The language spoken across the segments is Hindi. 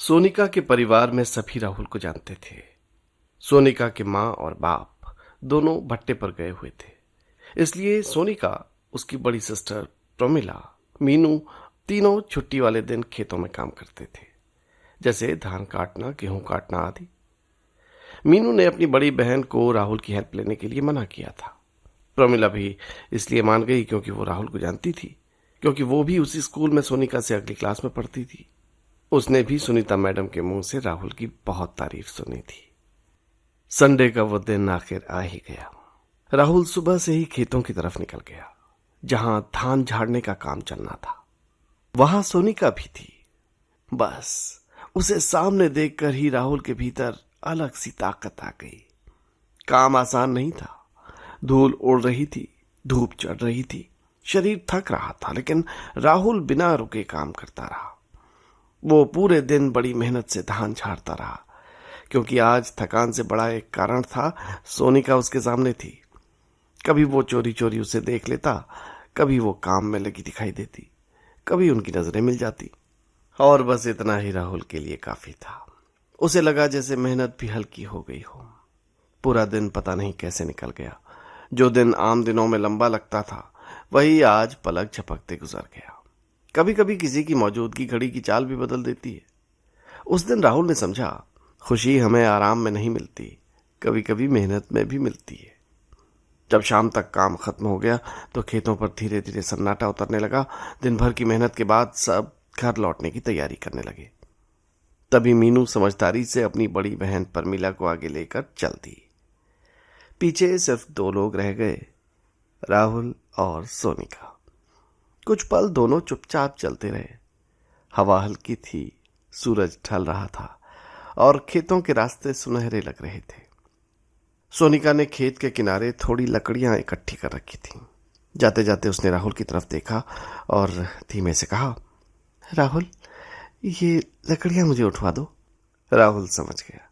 सोनिका के परिवार में सभी राहुल को जानते थे। सोनिका के माँ और बाप दोनों भट्टे पर गए हुए थे, इसलिए सोनिका, उसकी बड़ी सिस्टर प्रमिला, मीनू तीनों छुट्टी वाले दिन खेतों में काम करते थे, जैसे धान काटना, गेहूं काटना आदि। मीनू ने अपनी बड़ी बहन को राहुल की हेल्प लेने के लिए मना किया था। प्रमिला भी इसलिए मान गई क्योंकि वो राहुल को जानती थी, क्योंकि वो भी उसी स्कूल में सोनिका से अगली क्लास में पढ़ती थी। उसने भी सुनीता मैडम के मुंह से राहुल की बहुत तारीफ सुनी थी। संडे का वो दिन आखिर आ ही गया। राहुल सुबह से ही खेतों की तरफ निकल गया, जहां धान झाड़ने का काम चलना था। वहां सोनिका भी थी। बस उसे सामने देखकर ही राहुल के भीतर अलग सी ताकत आ गई। काम आसान नहीं था। धूल उड़ रही थी, धूप चढ़ रही थी, शरीर थक रहा था, लेकिन राहुल बिना रुके काम करता रहा। वो पूरे दिन बड़ी मेहनत से धान झाड़ता रहा, क्योंकि आज थकान से बड़ा एक कारण था। सोनिका उसके सामने थी। कभी वो चोरी चोरी उसे देख लेता, कभी वो काम में लगी दिखाई देती, कभी उनकी नजरें मिल जाती, और बस इतना ही राहुल के लिए काफी था। उसे लगा जैसे मेहनत भी हल्की हो गई हो। पूरा दिन पता नहीं कैसे निकल गया। जो दिन आम दिनों में लंबा लगता था, वही आज पलक झपकते गुजर गया। कभी कभी किसी की मौजूदगी घड़ी की चाल भी बदल देती है। उस दिन राहुल ने समझा, खुशी हमें आराम में नहीं मिलती, कभी कभी मेहनत में भी मिलती है। जब शाम तक काम खत्म हो गया तो खेतों पर धीरे धीरे सन्नाटा उतरने लगा। दिन भर की मेहनत के बाद सब घर लौटने की तैयारी करने लगे। तभी मीनू समझदारी से अपनी बड़ी बहन परमिला को आगे लेकर चल दी। पीछे सिर्फ दो लोग रह गए, राहुल और सोनिका। कुछ पल दोनों चुपचाप चलते रहे। हवा हल्की थी, सूरज ढल रहा था और खेतों के रास्ते सुनहरे लग रहे थे। सोनिका ने खेत के किनारे थोड़ी लकड़ियां इकट्ठी कर रखी थीं। जाते जाते उसने राहुल की तरफ देखा और धीमे से कहा, राहुल, ये लकड़ियां मुझे उठवा दो। राहुल समझ गया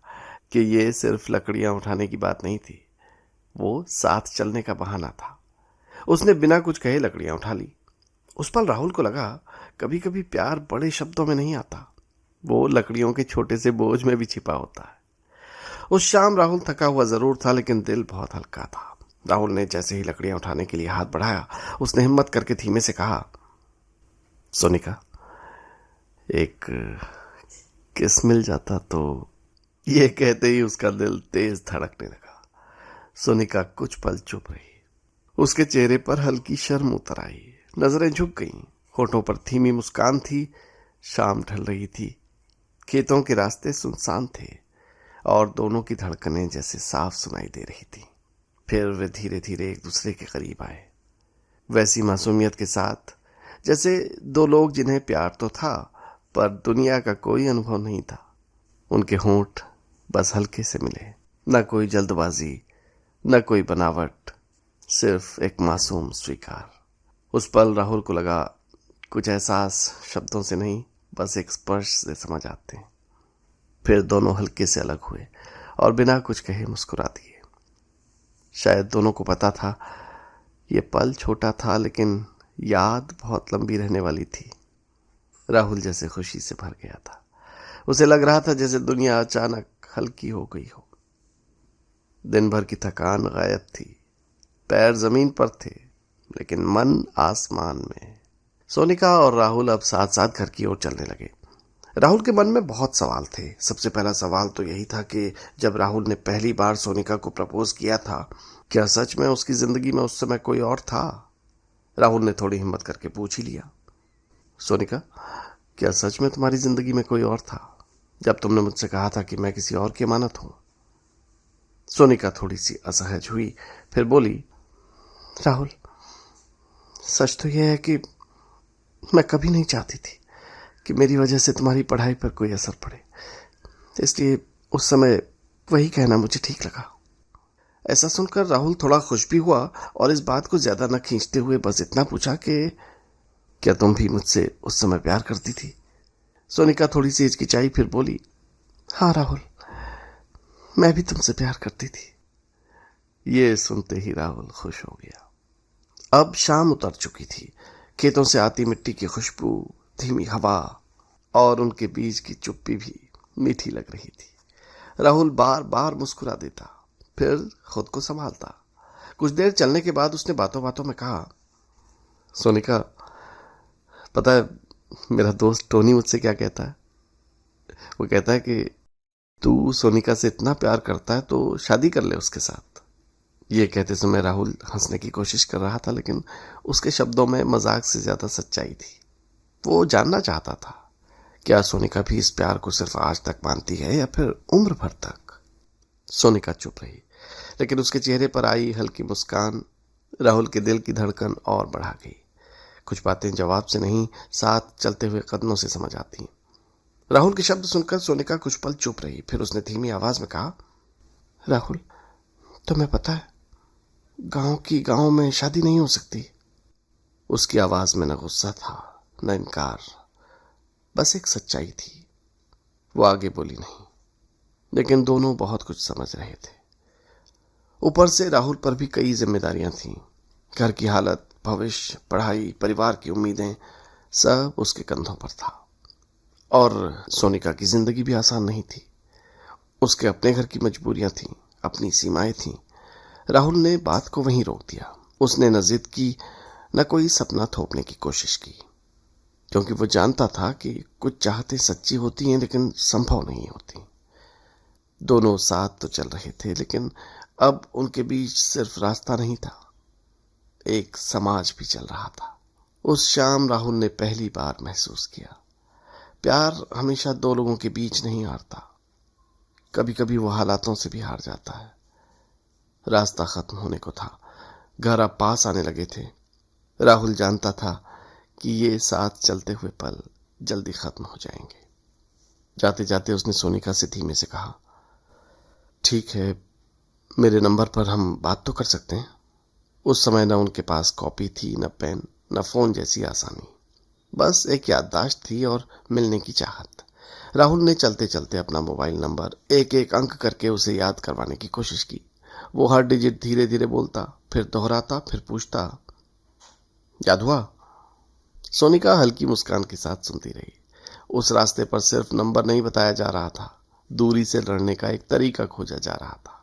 कि ये सिर्फ लकड़ियां उठाने की बात नहीं थी, वो साथ चलने का बहाना था। उसने बिना कुछ कहे लकड़ियां उठा ली। उस पल राहुल को लगा, कभी कभी प्यार बड़े शब्दों में नहीं आता, वो लकड़ियों के छोटे से बोझ में भी छिपा होता है। उस शाम राहुल थका हुआ जरूर था, लेकिन दिल बहुत हल्का था। राहुल ने जैसे ही लकड़ियां उठाने के लिए हाथ बढ़ाया, उसने हिम्मत करके धीमे से कहा, सोनिका, एक किस मिल जाता तो। ये कहते ही उसका दिल तेज धड़कने लगा। सोनिका कुछ पल चुप रही। उसके चेहरे पर हल्की शर्म उतर आई, नजरें झुक गईं, होठों पर धीमी मुस्कान थी। शाम ढल रही थी, खेतों के रास्ते सुनसान थे और दोनों की धड़कनें जैसे साफ सुनाई दे रही थी। फिर वे धीरे धीरे एक दूसरे के करीब आए, वैसी मासूमियत के साथ जैसे दो लोग जिन्हें प्यार तो था, पर दुनिया का कोई अनुभव नहीं था। उनके होंठ बस हल्के से मिले, न कोई जल्दबाजी, न कोई बनावट, सिर्फ एक मासूम स्वीकार। उस पल राहुल को लगा, कुछ एहसास शब्दों से नहीं, बस एक स्पर्श से समझ आते हैं। फिर दोनों हल्के से अलग हुए और बिना कुछ कहे मुस्कुरा दिए। शायद दोनों को पता था, ये पल छोटा था, लेकिन याद बहुत लंबी रहने वाली थी। राहुल जैसे खुशी से भर गया था। उसे लग रहा था जैसे दुनिया अचानक हल्की हो गई हो। दिन भर की थकान गायब थी। पैर जमीन पर थे, लेकिन मन आसमान में। सोनिका और राहुल अब साथ साथ घर की ओर चलने लगे। राहुल के मन में बहुत सवाल थे। सबसे पहला सवाल तो यही था कि जब राहुल ने पहली बार सोनिका को प्रपोज किया था, क्या सच में उसकी जिंदगी में उस समय कोई और था? राहुल ने थोड़ी हिम्मत करके पूछ ही लिया, सोनिका, क्या सच में तुम्हारी जिंदगी में कोई और था जब तुमने मुझसे कहा था कि मैं किसी और की अमानत हूं? सोनिका थोड़ी सी असहज हुई, फिर बोली, राहुल, सच तो यह है कि मैं कभी नहीं चाहती थी कि मेरी वजह से तुम्हारी पढ़ाई पर कोई असर पड़े, इसलिए उस समय वही कहना मुझे ठीक लगा। ऐसा सुनकर राहुल थोड़ा खुश भी हुआ और इस बात को ज्यादा न खींचते हुए बस इतना पूछा कि क्या तुम भी मुझसे उस समय प्यार करती थी? सोनिका थोड़ी सी हिचकिचाई, फिर बोली, हाँ राहुल, मैं भी तुमसे प्यार करती थी। ये सुनते ही राहुल खुश हो गया। अब शाम उतर चुकी थी। खेतों से आती मिट्टी की खुशबू, धीमी हवा और उनके बीच की चुप्पी भी मीठी लग रही थी। राहुल बार बार मुस्कुरा देता, फिर खुद को संभालता। कुछ देर चलने के बाद उसने बातों बातों में कहा, सोनिका, पता है मेरा दोस्त टोनी मुझसे क्या कहता है? वो कहता है कि तू सोनिका से इतना प्यार करता है तो शादी कर ले उसके साथ। ये कहते समय राहुल हंसने की कोशिश कर रहा था, लेकिन उसके शब्दों में मजाक से ज्यादा सच्चाई थी। वो जानना चाहता था, क्या सोनिका भी इस प्यार को सिर्फ आज तक मानती है या फिर उम्र भर तक? सोनिका चुप रही, लेकिन उसके चेहरे पर आई हल्की मुस्कान राहुल के दिल की धड़कन और बढ़ा गई। कुछ बातें जवाब से नहीं, साथ चलते हुए कदमों से समझ आती। राहुल के शब्द सुनकर सोनिका कुछ पल चुप रही, फिर उसने धीमी आवाज में कहा, राहुल, तुम्हें पता है गांव में शादी नहीं हो सकती। उसकी आवाज में न गुस्सा था न इनकार, बस एक सच्चाई थी। वो आगे बोली नहीं, लेकिन दोनों बहुत कुछ समझ रहे थे। ऊपर से राहुल पर भी कई जिम्मेदारियां थीं। घर की हालत, भविष्य, पढ़ाई, परिवार की उम्मीदें, सब उसके कंधों पर था। और सोनिका की जिंदगी भी आसान नहीं थी। उसके अपने घर की मजबूरियां थीं, अपनी सीमाएं थीं। राहुल ने बात को वहीं रोक दिया। उसने न जिद की, न कोई सपना थोपने की कोशिश की, क्योंकि वो जानता था कि कुछ चाहते सच्ची होती हैं लेकिन संभव नहीं होती। दोनों साथ तो चल रहे थे, लेकिन अब उनके बीच सिर्फ रास्ता नहीं था, एक समाज भी चल रहा था। उस शाम राहुल ने पहली बार महसूस किया, प्यार हमेशा दो लोगों के बीच नहीं हारता। कभी कभी वो हालातों से भी हार जाता है। रास्ता खत्म होने को था, घर अब पास आने लगे थे। राहुल जानता था कि ये साथ चलते हुए पल जल्दी खत्म हो जाएंगे। जाते जाते उसने सोनिका से धीमे से कहा, ठीक है, मेरे नंबर पर हम बात तो कर सकते हैं। उस समय न उनके पास कॉपी थी, न पेन, न फोन जैसी आसानी, बस एक याददाश्त थी और मिलने की चाहत। राहुल ने चलते चलते अपना मोबाइल नंबर एक एक अंक करके उसे याद करवाने की कोशिश की। वो हर डिजिट धीरे धीरे बोलता, फिर दोहराता, फिर पूछता, याद हुआ? सोनिका हल्की मुस्कान के साथ सुनती रही। उस रास्ते पर सिर्फ नंबर नहीं बताया जा रहा था, दूरी से लड़ने का एक तरीका खोजा जा रहा था।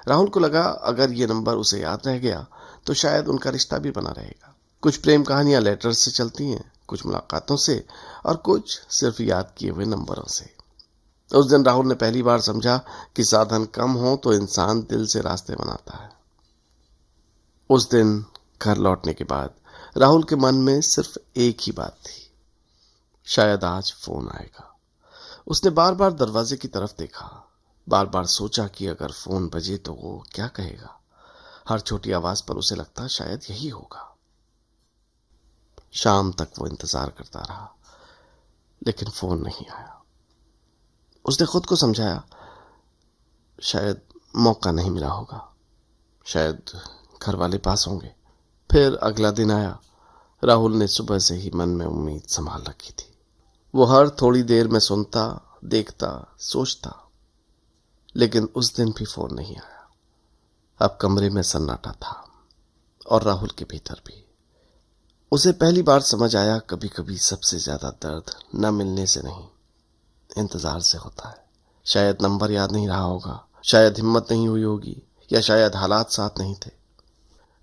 राहुल को लगा अगर ये नंबर उसे याद रह गया तो शायद उनका रिश्ता भी बना रहेगा। कुछ प्रेम कहानियां लेटर्स से चलती हैं, कुछ मुलाकातों से, और कुछ सिर्फ याद किए हुए नंबरों से। उस दिन राहुल ने पहली बार समझा कि साधन कम हो तो इंसान दिल से रास्ते बनाता है। उस दिन घर लौटने के बाद राहुल के मन में सिर्फ एक ही बात थी, शायद आज फोन आएगा। उसने बार बार दरवाजे की तरफ देखा, बार बार सोचा कि अगर फोन बजे तो वो क्या कहेगा। हर छोटी आवाज पर उसे लगता शायद यही होगा। शाम तक वो इंतजार करता रहा, लेकिन फोन नहीं आया। उसने खुद को समझाया, शायद मौका नहीं मिला होगा, शायद घर वाले पास होंगे। फिर अगला दिन आया। राहुल ने सुबह से ही मन में उम्मीद संभाल रखी थी। वो हर थोड़ी देर में सुनता, देखता, सोचता, लेकिन उस दिन भी फोन नहीं आया। अब कमरे में सन्नाटा था और राहुल के भीतर भी। उसे पहली बार समझ आया, कभी कभी सबसे ज्यादा दर्द न मिलने से नहीं, इंतजार से होता है। शायद नंबर याद नहीं रहा होगा, शायद हिम्मत नहीं हुई होगी, या शायद हालात साथ नहीं थे।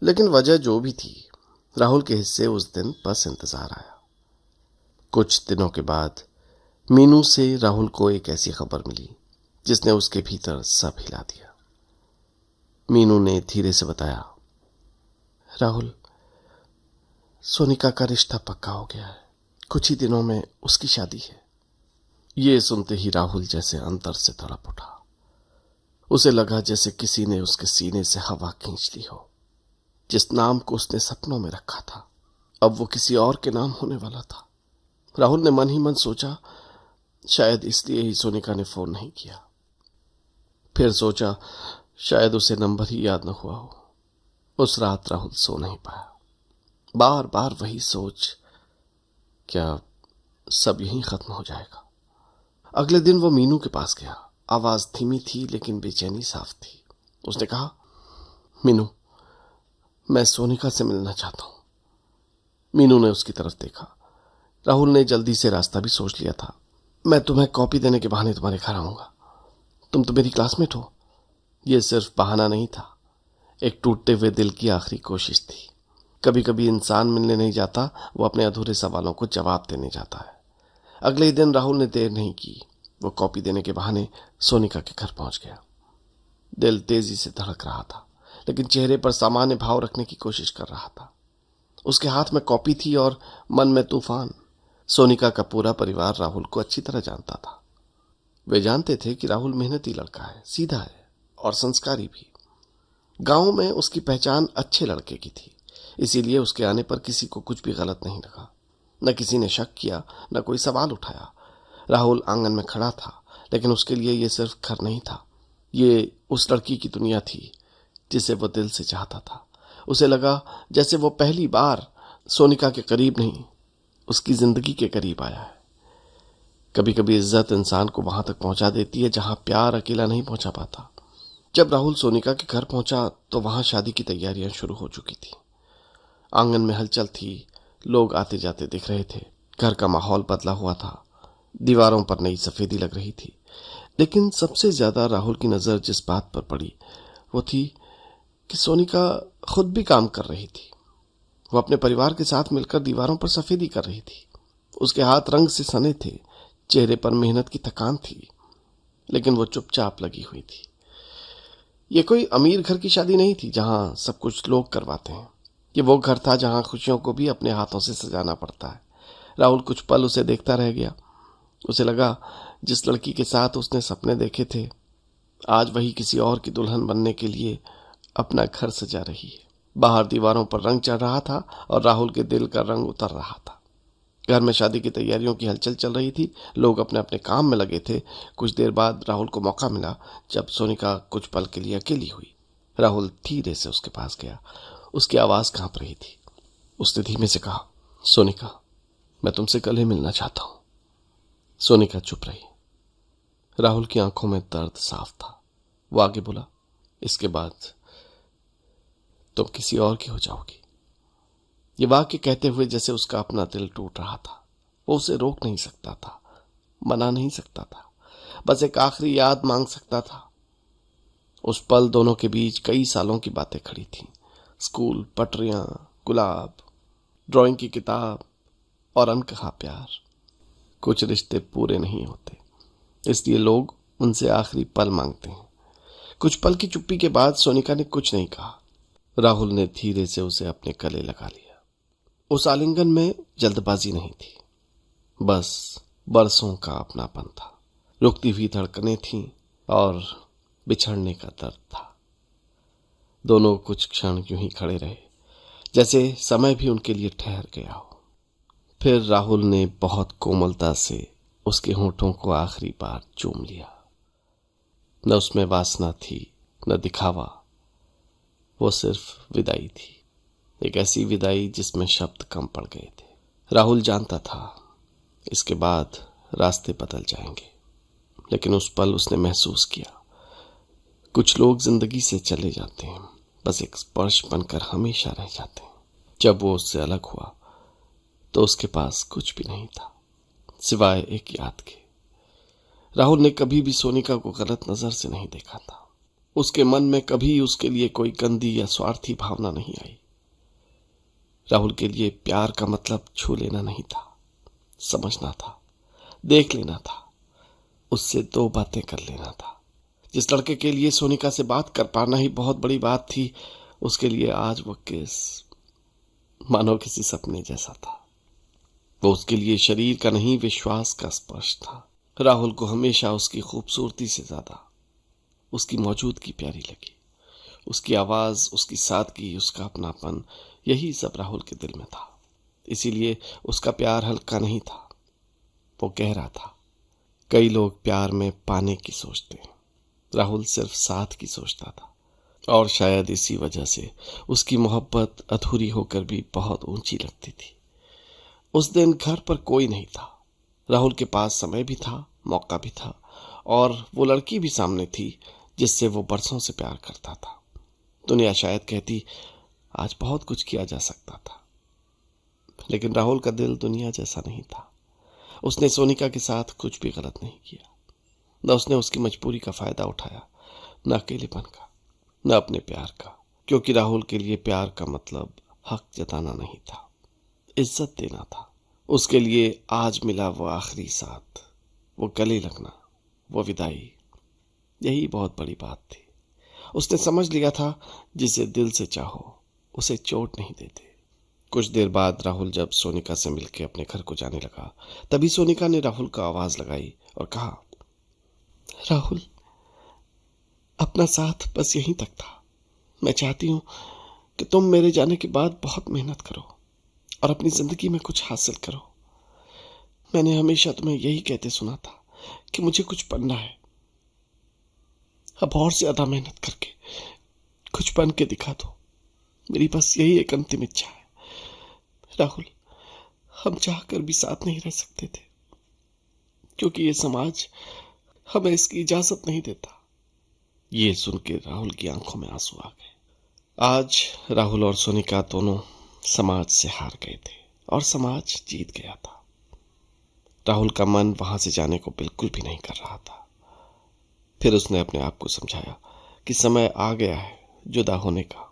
लेकिन वजह जो भी थी, राहुल के हिस्से उस दिन बस इंतजार आया। कुछ दिनों के बाद मीनू से राहुल को एक ऐसी खबर मिली जिसने उसके भीतर सब हिला दिया। मीनू ने धीरे से बताया, राहुल, सोनिका का रिश्ता पक्का हो गया है, कुछ ही दिनों में उसकी शादी है। ये सुनते ही राहुल जैसे अंदर से तड़प उठा। उसे लगा जैसे किसी ने उसके सीने से हवा खींच ली हो। जिस नाम को उसने सपनों में रखा था, अब वो किसी और के नाम होने वाला था। राहुल ने मन ही मन सोचा, शायद इसलिए ही सोनिका ने फोन नहीं किया। फिर सोचा, शायद उसे नंबर ही याद न हुआ हो। उस रात राहुल सो नहीं पाया। बार बार वही सोच, क्या सब यहीं खत्म हो जाएगा? अगले दिन वो मीनू के पास गया। आवाज धीमी थी लेकिन बेचैनी साफ थी। उसने कहा, मीनू, मैं सोनिका से मिलना चाहता हूं। मीनू ने उसकी तरफ देखा, राहुल ने जल्दी से रास्ता भी सोच लिया था। मैं तुम्हें कॉपी देने के बहाने तुम्हारे घर आऊंगा। तुम तो मेरी क्लासमेट हो। यह सिर्फ बहाना नहीं था, एक टूटते हुए दिल की आखिरी कोशिश थी। कभी कभी इंसान मिलने नहीं जाता, वो अपने अधूरे सवालों को जवाब देने जाता है। अगले ही दिन राहुल ने देर नहीं की। वो कॉपी देने के बहाने सोनिका के घर पहुंच गया। दिल तेजी से धड़क रहा था, लेकिन चेहरे पर सामान्य भाव रखने की कोशिश कर रहा था। उसके हाथ में कॉपी थी और मन में तूफान। सोनिका का पूरा परिवार राहुल को अच्छी तरह जानता था। वे जानते थे कि राहुल मेहनती लड़का है, सीधा है और संस्कारी भी। गांव में उसकी पहचान अच्छे लड़के की थी, इसीलिए उसके आने पर किसी को कुछ भी गलत नहीं लगा। न किसी ने शक किया, न कोई सवाल उठाया। राहुल आंगन में खड़ा था, लेकिन उसके लिए यह सिर्फ घर नहीं था, ये उस लड़की की दुनिया थी जिसे वो दिल से चाहता था। उसे लगा जैसे वो पहली बार सोनिका के करीब नहीं, उसकी जिंदगी के करीब आया है। कभी कभी इज्जत इंसान को वहां तक पहुंचा देती है जहां प्यार अकेला नहीं पहुंचा पाता। जब राहुल सोनिका के घर पहुंचा तो वहां शादी की तैयारियां शुरू हो चुकी थी। आंगन में हलचल थी, लोग आते जाते दिख रहे थे। घर का माहौल बदला हुआ था, दीवारों पर नई सफेदी लग रही थी। लेकिन सबसे ज्यादा राहुल की नजर जिस बात पर पड़ी वो थी कि सोनिका खुद भी काम कर रही थी। वो अपने परिवार के साथ मिलकर दीवारों पर सफेदी कर रही थी। उसके हाथ रंग से सने थे, चेहरे पर मेहनत की थकान थी, लेकिन वो चुपचाप लगी हुई थी। ये कोई अमीर घर की शादी नहीं थी जहां सब कुछ लोग करवाते हैं। ये वो घर था जहां खुशियों को भी अपने हाथों से सजाना पड़ता है। राहुल कुछ पल उसे देखता रह गया। उसे लगा जिस लड़की के साथ उसने सपने देखे थे, आज वही किसी और की दुल्हन बनने के लिए अपना घर सजा रही है। बाहर दीवारों पर रंग चढ़ रहा था और राहुल के दिल का रंग उतर रहा था। घर में शादी की तैयारियों की हलचल चल रही थी। लोग अपने अपने काम में लगे थे। कुछ देर बाद राहुल को मौका मिला। जब सोनिका कुछ पल के लिए अकेली हुई, राहुल धीरे से उसके पास गया। उसकी आवाज कांप रही थी। उसने धीमे से कहा, सोनिका, मैं तुमसे कल ही मिलना चाहता हूं। सोनिका चुप रही। राहुल की आंखों में दर्द साफ था। वो आगे बोला, इसके बाद तुम किसी और की हो जाओगी। ये वाक्य कहते हुए जैसे उसका अपना दिल टूट रहा था। वो उसे रोक नहीं सकता था, मना नहीं सकता था, बस एक आखिरी याद मांग सकता था। उस पल दोनों के बीच कई सालों की बातें खड़ी थीं। स्कूल, पटरियां, गुलाब, ड्राइंग की किताब और अनकहा प्यार। कुछ रिश्ते पूरे नहीं होते, इसलिए लोग उनसे आखिरी पल मांगते हैं। कुछ पल की चुप्पी के बाद सोनिका ने कुछ नहीं कहा। राहुल ने धीरे से उसे अपने गले लगा लिया। उस आलिंगन में जल्दबाजी नहीं थी, बस बरसों का अपनापन था। रुकती हुई धड़कनें थीं और बिछड़ने का दर्द था। दोनों कुछ क्षण यूं ही खड़े रहे, जैसे समय भी उनके लिए ठहर गया हो। फिर राहुल ने बहुत कोमलता से उसके होंठों को आखिरी बार चूम लिया। न उसमें वासना थी, न दिखावा। वो सिर्फ विदाई थी, एक ऐसी विदाई जिसमें शब्द कम पड़ गए थे। राहुल जानता था इसके बाद रास्ते बदल जाएंगे, लेकिन उस पल उसने महसूस किया, कुछ लोग जिंदगी से चले जाते हैं, बस एक स्पर्श बनकर हमेशा रह जाते हैं। जब वो उससे अलग हुआ तो उसके पास कुछ भी नहीं था सिवाय एक याद के। राहुल ने कभी भी सोनिका को गलत नजर से नहीं देखा था। उसके मन में कभी उसके लिए कोई गंदी या स्वार्थी भावना नहीं आई। राहुल के लिए प्यार का मतलब छू लेना नहीं था, समझना था, देख लेना था, उससे दो बातें कर लेना था। जिस लड़के के लिए सोनिका से बात कर पाना ही बहुत बड़ी बात थी, उसके लिए आज वो किस मानो किसी सपने जैसा था। वो उसके लिए शरीर का नहीं, विश्वास का स्पर्श था। राहुल को हमेशा उसकी खूबसूरती से ज्यादा उसकी मौजूदगी प्यारी लगी। उसकी आवाज, उसकी सादगी, उसका अपनापन, यही सब राहुल के दिल में था। इसीलिए उसका प्यार हल्का नहीं था, वो गहरा था। कई लोग प्यार में पाने की सोचते हैं, राहुल सिर्फ साथ की सोचता था। और शायद इसी वजह से उसकी मोहब्बत अधूरी होकर भी बहुत ऊंची लगती थी। उस दिन घर पर कोई नहीं था। राहुल के पास समय भी था, मौका भी था, और वो लड़की भी सामने थी जिससे वो बरसों से प्यार करता था। दुनिया शायद कहती आज बहुत कुछ किया जा सकता था, लेकिन राहुल का दिल दुनिया जैसा नहीं था। उसने सोनिका के साथ कुछ भी गलत नहीं किया। न उसने उसकी मजबूरी का फायदा उठाया, न अकेलेपन का, न अपने प्यार का, क्योंकि राहुल के लिए प्यार का मतलब हक जताना नहीं था, इज्जत देना था। उसके लिए आज मिला वो आखिरी साथ, वो गले लगना, वो विदाई, यही बहुत बड़ी बात थी। उसने समझ लिया था जिसे दिल से चाहो उसे चोट नहीं देते। कुछ देर बाद राहुल जब सोनिका से मिलकर अपने घर को जाने लगा, तभी सोनिका ने राहुल का आवाज लगाई और कहा, राहुल, अपना साथ बस यहीं तक था। मैं चाहती हूं कि तुम मेरे जाने के बाद बहुत मेहनत करो और अपनी जिंदगी में कुछ हासिल करो। मैंने हमेशा तुम्हें यही कहते सुना था कि मुझे कुछ बनना है। अब और ज्यादा मेहनत करके कुछ बन के दिखा दो। मेरी बस यही एक अंतिम इच्छा है। राहुल, हम चाहकर भी साथ नहीं रह सकते थे, क्योंकि ये समाज हमें इसकी इजाजत नहीं देता। ये सुन के राहुल की आंखों में आंसू आ गए। आज राहुल और सोनिका दोनों समाज से हार गए थे और समाज जीत गया था। राहुल का मन वहां से जाने को बिल्कुल भी नहीं कर रहा था। फिर उसने अपने आप को समझाया कि समय आ गया है जुदा होने का।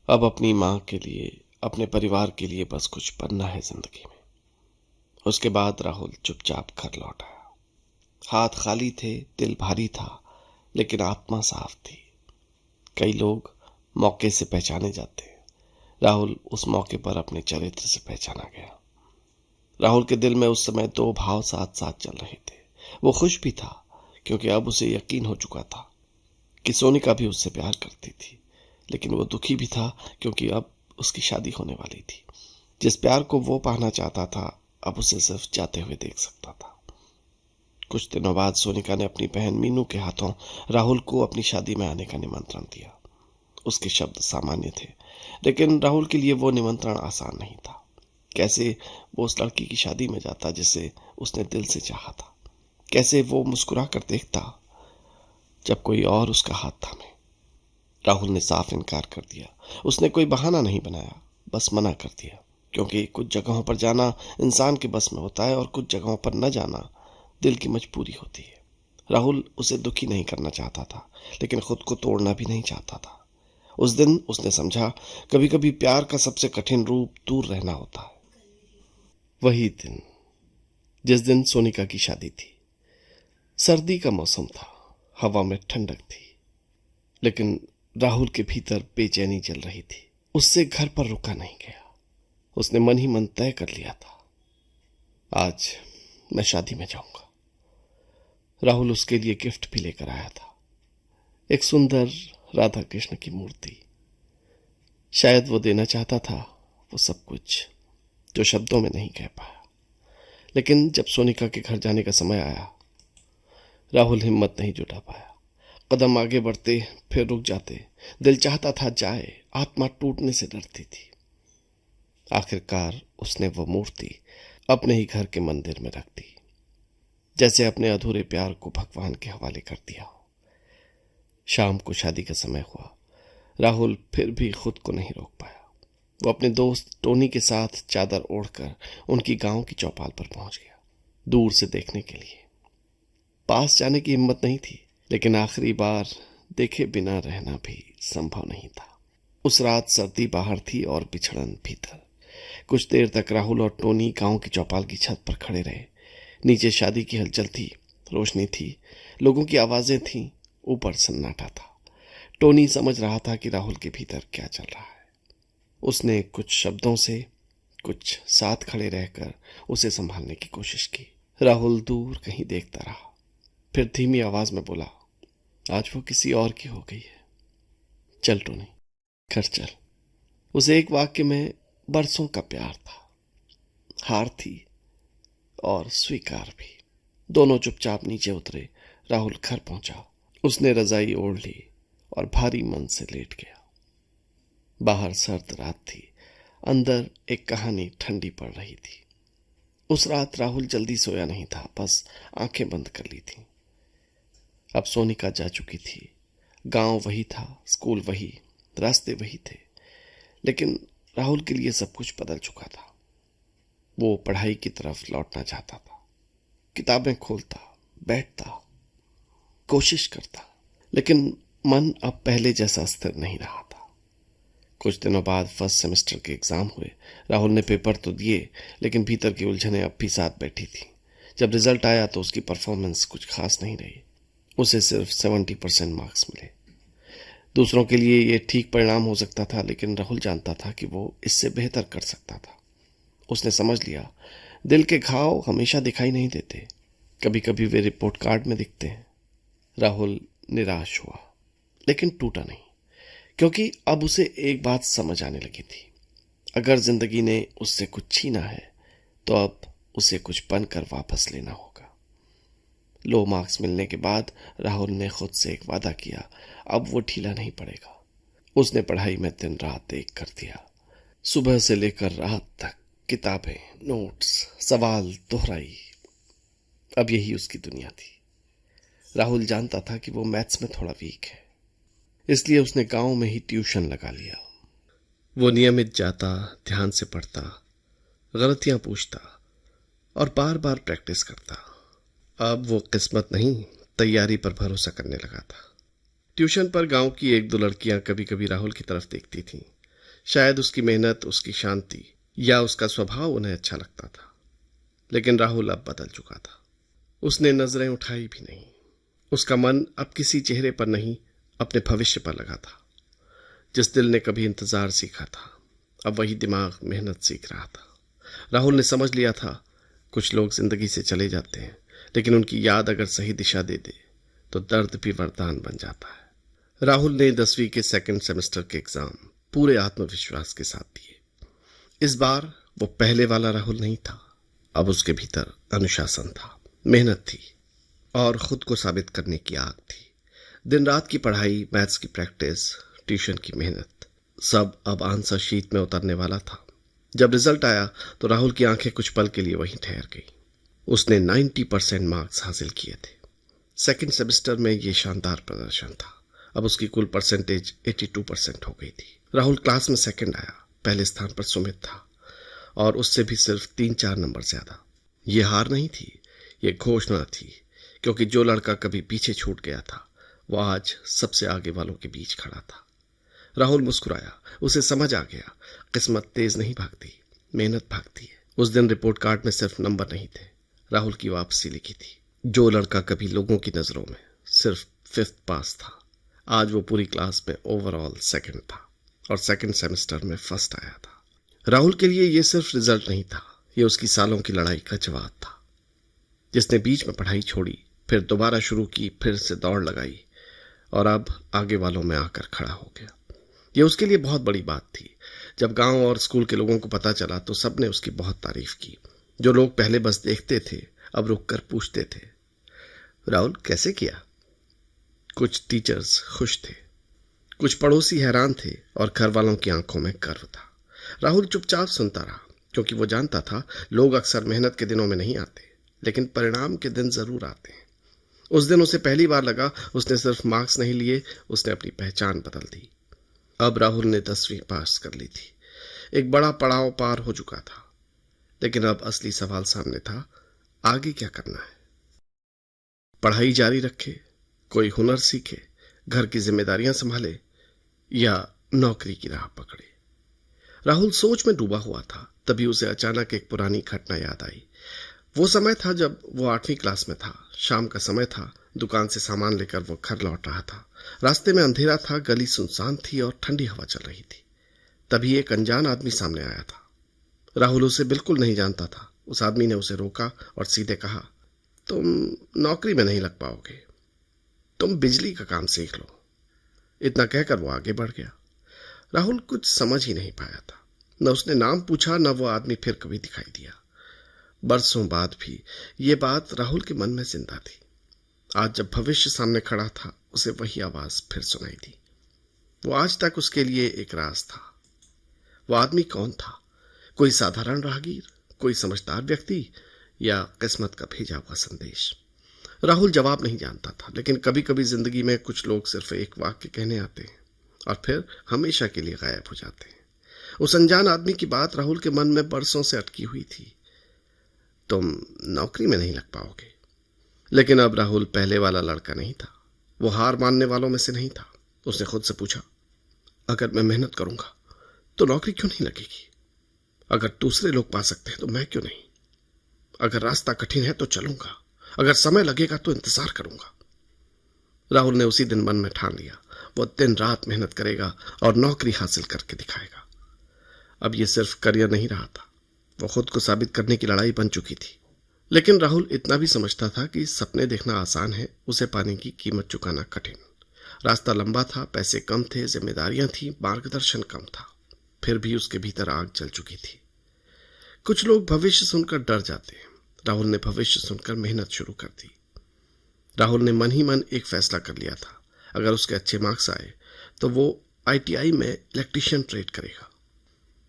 अब अपनी मां के लिए, अपने परिवार के लिए बस कुछ बनना है जिंदगी में। उसके बाद राहुल चुपचाप घर लौट आया। हाथ खाली थे, दिल भारी था, लेकिन आत्मा साफ थी। कई लोग मौके से पहचाने जाते हैं। राहुल उस मौके पर अपने चरित्र से पहचाना गया। राहुल के दिल में उस समय दो भाव साथ साथ चल रहे थे। वो खुश भी था क्योंकि अब उसे यकीन हो चुका था कि सोनिका भी उससे प्यार करती थी, लेकिन वो दुखी भी था क्योंकि अब उसकी शादी होने वाली थी। जिस प्यार को वो पाना चाहता था, अब उसे सिर्फ जाते हुए देख सकता था। कुछ दिनों बाद सोनिका ने अपनी बहन मीनू के हाथों राहुल को अपनी शादी में आने का निमंत्रण दिया। उसके शब्द सामान्य थे, लेकिन राहुल के लिए वो निमंत्रण आसान नहीं था। कैसे वो उस लड़की की शादी में जाता जिसे उसने दिल से चाहा था? कैसे वो मुस्कुरा कर देखता जब कोई और उसका हाथ थामे? राहुल ने साफ इनकार कर दिया। उसने कोई बहाना नहीं बनाया, बस मना कर दिया, क्योंकि कुछ जगहों पर जाना इंसान के बस में होता है और कुछ जगहों पर न जाना दिल की मजबूरी होती है। राहुल उसे दुखी नहीं करना चाहता था, लेकिन खुद को तोड़ना भी नहीं चाहता था। उस दिन उसने समझा, कभी कभी प्यार का सबसे कठिन रूप दूर रहना होता है। वही दिन, जिस दिन सोनिका की शादी थी। सर्दी का मौसम था, हवा में ठंडक थी, लेकिन राहुल के भीतर बेचैनी जल रही थी। उससे घर पर रुका नहीं गया। उसने मन ही मन तय कर लिया था, आज मैं शादी में जाऊंगा। राहुल उसके लिए गिफ्ट भी लेकर आया था, एक सुंदर राधा कृष्ण की मूर्ति। शायद वो देना चाहता था वो सब कुछ जो शब्दों में नहीं कह पाया। लेकिन जब सोनिका के घर जाने का समय आया, राहुल हिम्मत नहीं जुटा पाया। कदम आगे बढ़ते फिर रुक जाते। दिल चाहता था जाए, आत्मा टूटने से डरती थी। आखिरकार उसने वो मूर्ति अपने ही घर के मंदिर में रख दी, जैसे अपने अधूरे प्यार को भगवान के हवाले कर दिया हो। शाम को शादी का समय हुआ। राहुल फिर भी खुद को नहीं रोक पाया। वो अपने दोस्त टोनी के साथ चादर ओढ़कर उनकी गांव की चौपाल पर पहुंच गया, दूर से देखने के लिए। पास जाने की हिम्मत नहीं थी, लेकिन आखिरी बार देखे बिना रहना भी संभव नहीं था। उस रात सर्दी बाहर थी और बिछड़न भीतर। कुछ देर तक राहुल और टोनी गांव की चौपाल की छत पर खड़े रहे। नीचे शादी की हलचल थी, रोशनी थी, लोगों की आवाजें थीं, ऊपर सन्नाटा था। टोनी समझ रहा था कि राहुल के भीतर क्या चल रहा है। उसने कुछ शब्दों से, कुछ साथ खड़े रहकर उसे संभालने की कोशिश की। राहुल दूर कहीं देखता रहा, फिर धीमी आवाज में बोला, आज वो किसी और की हो गई है। चल टोनी, घर चल। उसे एक वाक्य में बरसों का प्यार था, हार थी और स्वीकार भी। दोनों चुपचाप नीचे उतरे। राहुल घर पहुंचा। उसने रजाई ओढ़ ली और भारी मन से लेट गया। बाहर सर्द रात थी, अंदर एक कहानी ठंडी पड़ रही थी। उस रात राहुल जल्दी सोया नहीं था, बस आंखें बंद कर ली थी। अब सोनिका जा चुकी थी। गांव वही था, स्कूल वही, रास्ते वही थे, लेकिन राहुल के लिए सब कुछ बदल चुका था। वो पढ़ाई की तरफ लौटना चाहता था। किताबें खोलता, बैठता, कोशिश करता, लेकिन मन अब पहले जैसा स्थिर नहीं रहा था। कुछ दिनों बाद फर्स्ट सेमेस्टर के एग्जाम हुए। राहुल ने पेपर तो दिए, लेकिन भीतर की उलझनें अब भी साथ बैठी थी। जब रिजल्ट आया तो उसकी परफॉर्मेंस कुछ खास नहीं रही। उसे सिर्फ 70% मार्क्स मिले। दूसरों के लिए यह ठीक परिणाम हो सकता था, लेकिन राहुल जानता था कि वो इससे बेहतर कर सकता था। उसने समझ लिया, दिल के घाव हमेशा दिखाई नहीं देते, कभी कभी वे रिपोर्ट कार्ड में दिखते हैं। राहुल निराश हुआ, लेकिन टूटा नहीं, क्योंकि अब उसे एक बात समझ आने लगी थी। अगर जिंदगी ने उससे कुछ छीना है तो अब उसे कुछ बनकर वापस लेना होगा। लो मार्क्स मिलने के बाद राहुल ने खुद से एक वादा किया, अब वो ढीला नहीं पड़ेगा। उसने पढ़ाई में दिन रात एक कर दिया। सुबह से लेकर रात तक किताबें, नोट्स, सवाल दोहराई। अब यही उसकी दुनिया थी। राहुल जानता था कि वो मैथ्स में थोड़ा वीक है, इसलिए उसने गांव में ही ट्यूशन लगा लिया। वो नियमित जाता, ध्यान से पढ़ता, गलतियां पूछता और बार बार प्रैक्टिस करता। अब वो किस्मत नहीं, तैयारी पर भरोसा करने लगा था। ट्यूशन पर गांव की एक दो लड़कियां कभी कभी राहुल की तरफ देखती थीं। शायद उसकी मेहनत, उसकी शांति या उसका स्वभाव उन्हें अच्छा लगता था। लेकिन राहुल अब बदल चुका था। उसने नजरें उठाई भी नहीं। उसका मन अब किसी चेहरे पर नहीं, अपने भविष्य पर लगा था। जिस दिल ने कभी इंतजार सीखा था, अब वही दिमाग मेहनत सीख रहा था। राहुल ने समझ लिया था, कुछ लोग जिंदगी से चले जाते हैं, लेकिन उनकी याद अगर सही दिशा दे दे तो दर्द भी वरदान बन जाता है। राहुल ने 10वीं के सेकंड सेमेस्टर के एग्जाम पूरे आत्मविश्वास के साथ दिए। इस बार वो पहले वाला राहुल नहीं था। अब उसके भीतर अनुशासन था, मेहनत थी और खुद को साबित करने की आग थी। दिन रात की पढ़ाई, मैथ्स की प्रैक्टिस, ट्यूशन की मेहनत, सब अब आंसर शीट में उतरने वाला था। जब रिजल्ट आया तो राहुल की आंखें कुछ पल के लिए वहीं ठहर गई। उसने 90% मार्क्स हासिल किए थे। सेकंड सेमेस्टर में यह शानदार प्रदर्शन था। अब उसकी कुल परसेंटेज 82% हो गई थी। राहुल क्लास में सेकंड आया। पहले स्थान पर सुमित था और उससे भी सिर्फ 3-4 नंबर ज्यादा। ये हार नहीं थी, ये घोषणा थी, क्योंकि जो लड़का कभी पीछे छूट गया था वह आज सबसे आगे वालों के बीच खड़ा था। राहुल मुस्कुराया। उसे समझ आ गया, किस्मत तेज नहीं भागती, मेहनत भागती है। उस दिन रिपोर्ट कार्ड में सिर्फ नंबर नहीं थे, राहुल की वापसी लिखी थी। जो लड़का कभी लोगों की नजरों में सिर्फ 5th पास था, आज वो पूरी क्लास में ओवरऑल सेकंड था और सेकंड सेमेस्टर में फर्स्ट आया था। राहुल के लिए ये सिर्फ रिजल्ट नहीं था, ये उसकी सालों की लड़ाई का जवाब था। जिसने बीच में पढ़ाई छोड़ी, फिर दोबारा शुरू की, फिर से दौड़ लगाई और अब आगे वालों में आकर खड़ा हो गया। यह उसके लिए बहुत बड़ी बात थी। जब गांव और स्कूल के लोगों को पता चला तो सबने उसकी बहुत तारीफ की। जो लोग पहले बस देखते थे, अब रुककर पूछते थे, राहुल कैसे किया? कुछ टीचर्स खुश थे, कुछ पड़ोसी हैरान थे और घर वालों की आंखों में गर्व था। राहुल चुपचाप सुनता रहा, क्योंकि वो जानता था लोग अक्सर मेहनत के दिनों में नहीं आते, लेकिन परिणाम के दिन जरूर आते हैं। उस दिन उसे पहली बार लगा उसने सिर्फ मार्क्स नहीं लिए, उसने अपनी पहचान बदल दी। अब राहुल ने 10वीं पास कर ली थी। एक बड़ा पड़ाव पार हो चुका था, लेकिन अब असली सवाल सामने था, आगे क्या करना है? पढ़ाई जारी रखे, कोई हुनर सीखे, घर की जिम्मेदारियां संभाले या नौकरी की राह पकड़े? राहुल सोच में डूबा हुआ था। तभी उसे अचानक एक पुरानी घटना याद आई। वो समय था जब वो 8वीं क्लास में था। शाम का समय था। दुकान से सामान लेकर वो घर लौट रहा था। रास्ते में अंधेरा था, गली सुनसान थी और ठंडी हवा चल रही थी। तभी एक अनजान आदमी सामने आया था। राहुल उसे बिल्कुल नहीं जानता था। उस आदमी ने उसे रोका और सीधे कहा, तुम नौकरी में नहीं लग पाओगे, तुम बिजली का काम सीख लो। इतना कहकर वो आगे बढ़ गया। राहुल कुछ समझ ही नहीं पाया था। न उसने नाम पूछा, न वो आदमी फिर कभी दिखाई दिया। बरसों बाद भी ये बात राहुल के मन में जिंदा थी। आज जब भविष्य सामने खड़ा था, उसे वही आवाज फिर सुनाई दी। वो आज तक उसके लिए एक राज था। वो आदमी कौन था? कोई साधारण राहगीर, कोई समझदार व्यक्ति, या किस्मत का भेजा हुआ संदेश? राहुल जवाब नहीं जानता था, लेकिन कभी कभी जिंदगी में कुछ लोग सिर्फ एक वाक्य कहने आते हैं और फिर हमेशा के लिए गायब हो जाते हैं। उस अनजान आदमी की बात राहुल के मन में बरसों से अटकी हुई थी। तुम नौकरी में नहीं लग पाओगे। लेकिन अब राहुल पहले वाला लड़का नहीं था, वो हार मानने वालों में से नहीं था। उसने खुद से पूछा, अगर मैं मेहनत करूंगा तो नौकरी क्यों नहीं लगेगी? अगर दूसरे लोग पा सकते हैं तो मैं क्यों नहीं? अगर रास्ता कठिन है तो चलूंगा, अगर समय लगेगा तो इंतजार करूंगा। राहुल ने उसी दिन मन में ठान लिया, वो दिन रात मेहनत करेगा और नौकरी हासिल करके दिखाएगा। अब ये सिर्फ करियर नहीं रहा था, वो खुद को साबित करने की लड़ाई बन चुकी थी। लेकिन राहुल इतना भी समझता था कि सपने देखना आसान है, उसे पाने की कीमत चुकाना कठिन। रास्ता लंबा था, पैसे कम थे, जिम्मेदारियां थी, मार्गदर्शन कम था। फिर भी उसके भीतर आग जल चुकी थी। कुछ लोग भविष्य सुनकर डर जाते हैं, राहुल ने भविष्य सुनकर मेहनत शुरू कर दी। राहुल ने मन ही मन एक फैसला कर लिया था, अगर उसके अच्छे मार्क्स आए तो वो ITI में इलेक्ट्रीशियन ट्रेड करेगा।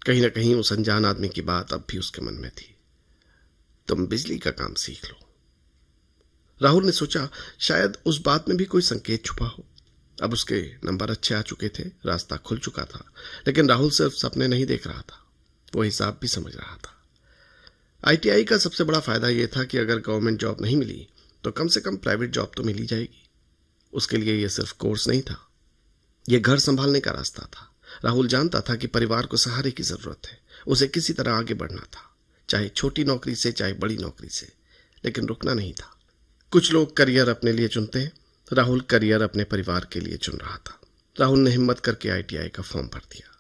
कहीं ना कहीं उस अनजान आदमी की बात अब भी उसके मन में थी, तुम बिजली का काम सीख लो। राहुल ने सोचा शायद उस बात में भी कोई संकेत छुपा हो। अब उसके नंबर अच्छे आ चुके थे, रास्ता खुल चुका था। लेकिन राहुल सिर्फ सपने नहीं देख रहा था, वो हिसाब भी समझ रहा था। ITI का सबसे बड़ा फायदा यह था कि अगर गवर्नमेंट जॉब नहीं मिली तो कम से कम प्राइवेट जॉब तो मिल ही जाएगी। उसके लिए यह सिर्फ कोर्स नहीं था, यह घर संभालने का रास्ता था। राहुल जानता था कि परिवार को सहारे की जरूरत है, उसे किसी तरह आगे बढ़ना था, चाहे छोटी नौकरी से चाहे बड़ी नौकरी से, लेकिन रुकना नहीं था। कुछ लोग करियर अपने लिए चुनते हैं, राहुल करियर अपने परिवार के लिए चुन रहा था। राहुल ने हिम्मत करके ITI का फॉर्म भर दिया।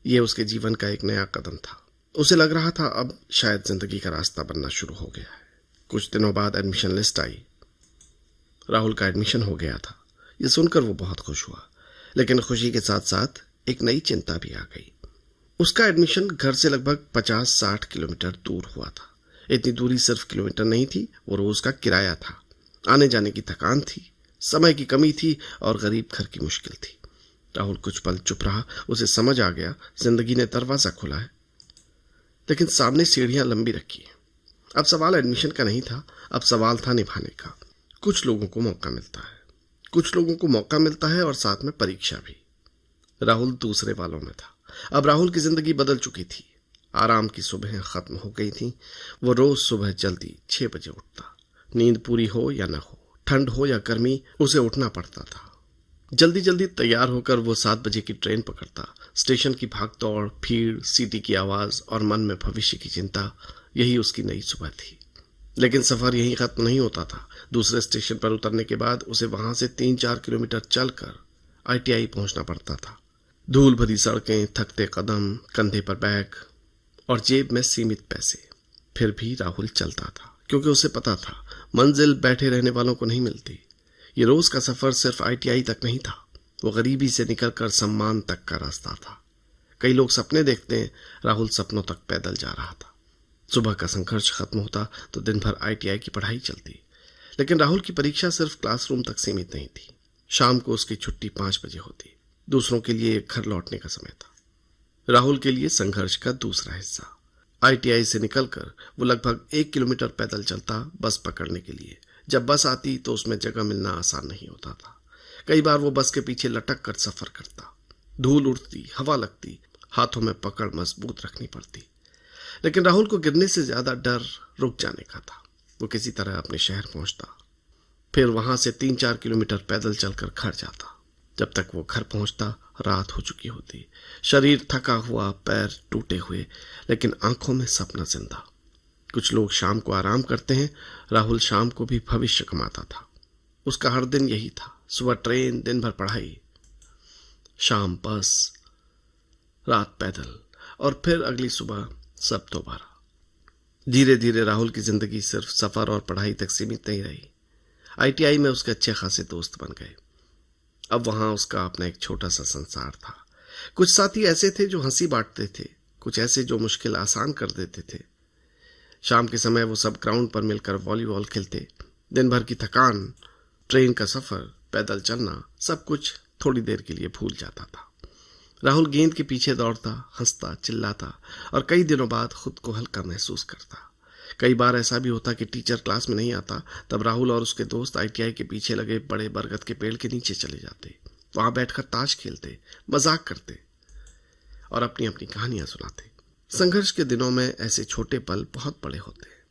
यह उसके जीवन का एक नया कदम था। उसे लग रहा था अब शायद जिंदगी का रास्ता बनना शुरू हो गया है। कुछ दिनों बाद एडमिशन लिस्ट आई। राहुल का एडमिशन हो गया था। यह सुनकर वो बहुत खुश हुआ, लेकिन खुशी के साथ साथ एक नई चिंता भी आ गई। उसका एडमिशन घर से लगभग 50-60 किलोमीटर दूर हुआ था। इतनी दूरी सिर्फ किलोमीटर नहीं थी, वो रोज का किराया था। आने जाने की थकान थी, समय की कमी थी और गरीब घर की मुश्किल थी। राहुल कुछ पल चुप रहा। उसे समझ आ गया जिंदगी ने दरवाजा खोला है, लेकिन सामने सीढ़ियां लंबी रखी है। अब सवाल एडमिशन का नहीं था, अब सवाल था निभाने का। कुछ लोगों को मौका मिलता है, कुछ लोगों को मौका मिलता है और साथ में परीक्षा भी। राहुल दूसरे वालों में था। अब राहुल की जिंदगी बदल चुकी थी। आराम की सुबह खत्म हो गई थी। वो रोज सुबह जल्दी 6 बजे उठता। नींद पूरी हो या न हो, ठंड हो या गर्मी, उसे उठना पड़ता था। जल्दी जल्दी तैयार होकर वो 7 बजे की ट्रेन पकड़ता। स्टेशन की भागदौड़, भीड़, सीटी की आवाज और मन में भविष्य की चिंता, यही उसकी नई सुबह थी। लेकिन सफर यहीं खत्म नहीं होता था। दूसरे स्टेशन पर उतरने के बाद उसे वहां से 3-4 किलोमीटर चलकर ITI पहुंचना पड़ता था। धूल भरी सड़कें, थकते कदम, कंधे पर बैग और जेब में सीमित पैसे। फिर भी राहुल चलता था, क्योंकि उसे पता था मंजिल बैठे रहने वालों को नहीं मिलती। ये रोज का सफर सिर्फ ITI तक नहीं था, वो गरीबी से निकलकर सम्मान तक का रास्ता था। कई लोग सपने देखते हैं, राहुल सपनों तक पैदल जा रहा था। सुबह का संघर्ष खत्म होता तो दिन भर ITI की पढ़ाई चलती। लेकिन राहुल की परीक्षा सिर्फ क्लासरूम तक सीमित नहीं थी। शाम को उसकी छुट्टी 5 बजे होती। दूसरों के लिए घर लौटने का समय था, राहुल के लिए संघर्ष का दूसरा हिस्सा। ITI से निकलकर वो लगभग 1 किलोमीटर पैदल चलता बस पकड़ने के लिए। जब बस आती तो उसमें जगह मिलना आसान नहीं होता था। कई बार वो बस के पीछे लटक कर सफर करता। धूल उड़ती, हवा लगती, हाथों में पकड़ मजबूत रखनी पड़ती। लेकिन राहुल को गिरने से ज्यादा डर रुक जाने का था। वो किसी तरह अपने शहर पहुंचता, फिर वहां से 3-4 किलोमीटर पैदल चलकर घर जाता। जब तक वो घर पहुंचता रात हो चुकी होती। शरीर थका हुआ, पैर टूटे हुए, लेकिन आंखों में सपना जिंदा। कुछ लोग शाम को आराम करते हैं, राहुल शाम को भी भविष्य कमाता था। उसका हर दिन यही था, सुबह ट्रेन, दिन भर पढ़ाई, शाम बस, रात पैदल और फिर अगली सुबह सब दोबारा। धीरे धीरे राहुल की जिंदगी सिर्फ सफर और पढ़ाई तक सीमित नहीं रही। ITI में उसके अच्छे खासे दोस्त बन गए। अब वहां उसका अपना एक छोटा सा संसार था। कुछ साथी ऐसे थे जो हंसी बांटते थे, कुछ ऐसे जो मुश्किल आसान कर देते थे। शाम के समय वो सब ग्राउंड पर मिलकर वॉलीबॉल खेलते। दिन भर की थकान, ट्रेन का सफर, पैदल चलना, सब कुछ थोड़ी देर के लिए भूल जाता था। राहुल गेंद के पीछे दौड़ता, हंसता, चिल्लाता और कई दिनों बाद खुद को हल्का महसूस करता। कई बार ऐसा भी होता कि टीचर क्लास में नहीं आता, तब राहुल और उसके दोस्त ITI के पीछे लगे बड़े बरगद के पेड़ के नीचे चले जाते। वहां बैठकर ताश खेलते, मजाक करते और अपनी अपनी कहानियां सुनाते। संघर्ष के दिनों में ऐसे छोटे पल बहुत बड़े होते हैं।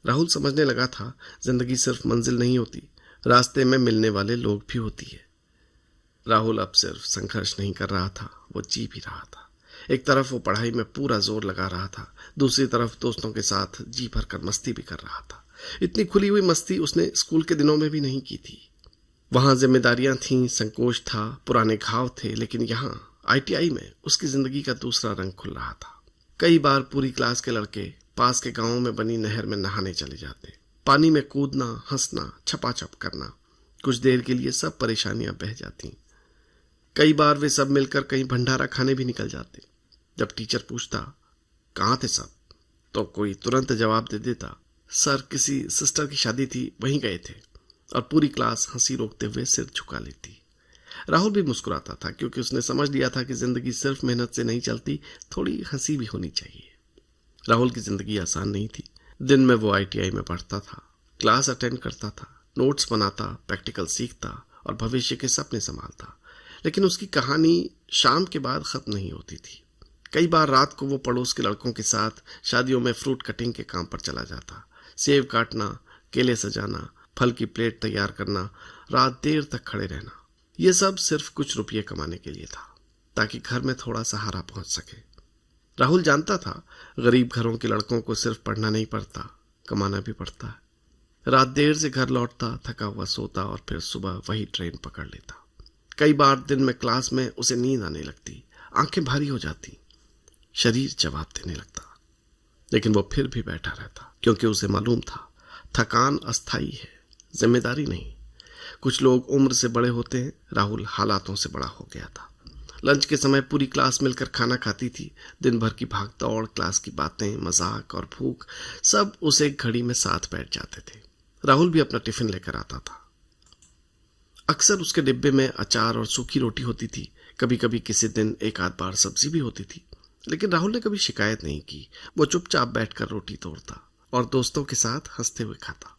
राहुल समझने लगा था, जिंदगी सिर्फ मंजिल नहीं होती, रास्ते में मिलने वाले लोग भी होती है। राहुल अब सिर्फ संघर्ष नहीं कर रहा था, वो जी भी रहा था। एक तरफ वो पढ़ाई में पूरा जोर लगा रहा था, दूसरी तरफ दोस्तों के साथ जी भरकर मस्ती भी कर रहा था। इतनी खुली हुई मस्ती उसने स्कूल के दिनों में भी नहीं की थी। वहां जिम्मेदारियां थीं, संकोच था, पुराने घाव थे, लेकिन यहाँ आईटीआई में उसकी जिंदगी का दूसरा रंग खुल रहा था। कई बार पूरी क्लास के लड़के पास के गांवों में बनी नहर में नहाने चले जाते। पानी में कूदना, हंसना, छपाछप करना, कुछ देर के लिए सब परेशानियां बह जाती। कई बार वे सब मिलकर कहीं भंडारा खाने भी निकल जाते। जब टीचर पूछता कहाँ थे सब, तो कोई तुरंत जवाब दे देता, सर किसी सिस्टर की शादी थी, वहीं गए थे, और पूरी क्लास हंसी रोकते हुए सिर झुका लेती। राहुल भी मुस्कुराता था, क्योंकि उसने समझ लिया था कि जिंदगी सिर्फ मेहनत से नहीं चलती, थोड़ी हंसी भी होनी चाहिए। राहुल की जिंदगी आसान नहीं थी। दिन में वो आईटीआई में पढ़ता था, क्लास अटेंड करता था, नोट्स बनाता, प्रैक्टिकल सीखता और भविष्य के सपने संभालता। लेकिन उसकी कहानी शाम के बाद खत्म नहीं होती थी। कई बार रात को वो पड़ोस के लड़कों के साथ शादियों में फ्रूट कटिंग के काम पर चला जाता। सेब काटना, केले सजाना, फल की प्लेट तैयार करना, रात देर तक खड़े रहना, ये सब सिर्फ कुछ रुपये कमाने के लिए था, ताकि घर में थोड़ा सहारा पहुंच सके। राहुल जानता था, गरीब घरों के लड़कों को सिर्फ पढ़ना नहीं पड़ता, कमाना भी पड़ता है। रात देर से घर लौटता, थका हुआ सोता और फिर सुबह वही ट्रेन पकड़ लेता। कई बार दिन में क्लास में उसे नींद आने लगती, आंखें भारी हो जाती, शरीर जवाब देने लगता, लेकिन वो फिर भी बैठा रहता, क्योंकि उसे मालूम था थकान अस्थायी है, जिम्मेदारी नहीं। कुछ लोग उम्र से बड़े होते हैं, राहुल हालातों से बड़ा हो गया था। लंच के समय पूरी क्लास मिलकर खाना खाती थी। दिन भर की भाग दौड़, क्लास की बातें, मजाक और भूख, सब उसे एक घड़ी में साथ बैठ जाते थे। राहुल भी अपना टिफिन लेकर आता था। अक्सर उसके डिब्बे में अचार और सूखी रोटी होती थी। कभी कभी किसी दिन एक आध बार सब्जी भी होती थी, लेकिन राहुल ने कभी शिकायत नहीं की। वो चुपचाप बैठकर रोटी तोड़ता और दोस्तों के साथ हंसते हुए खाता।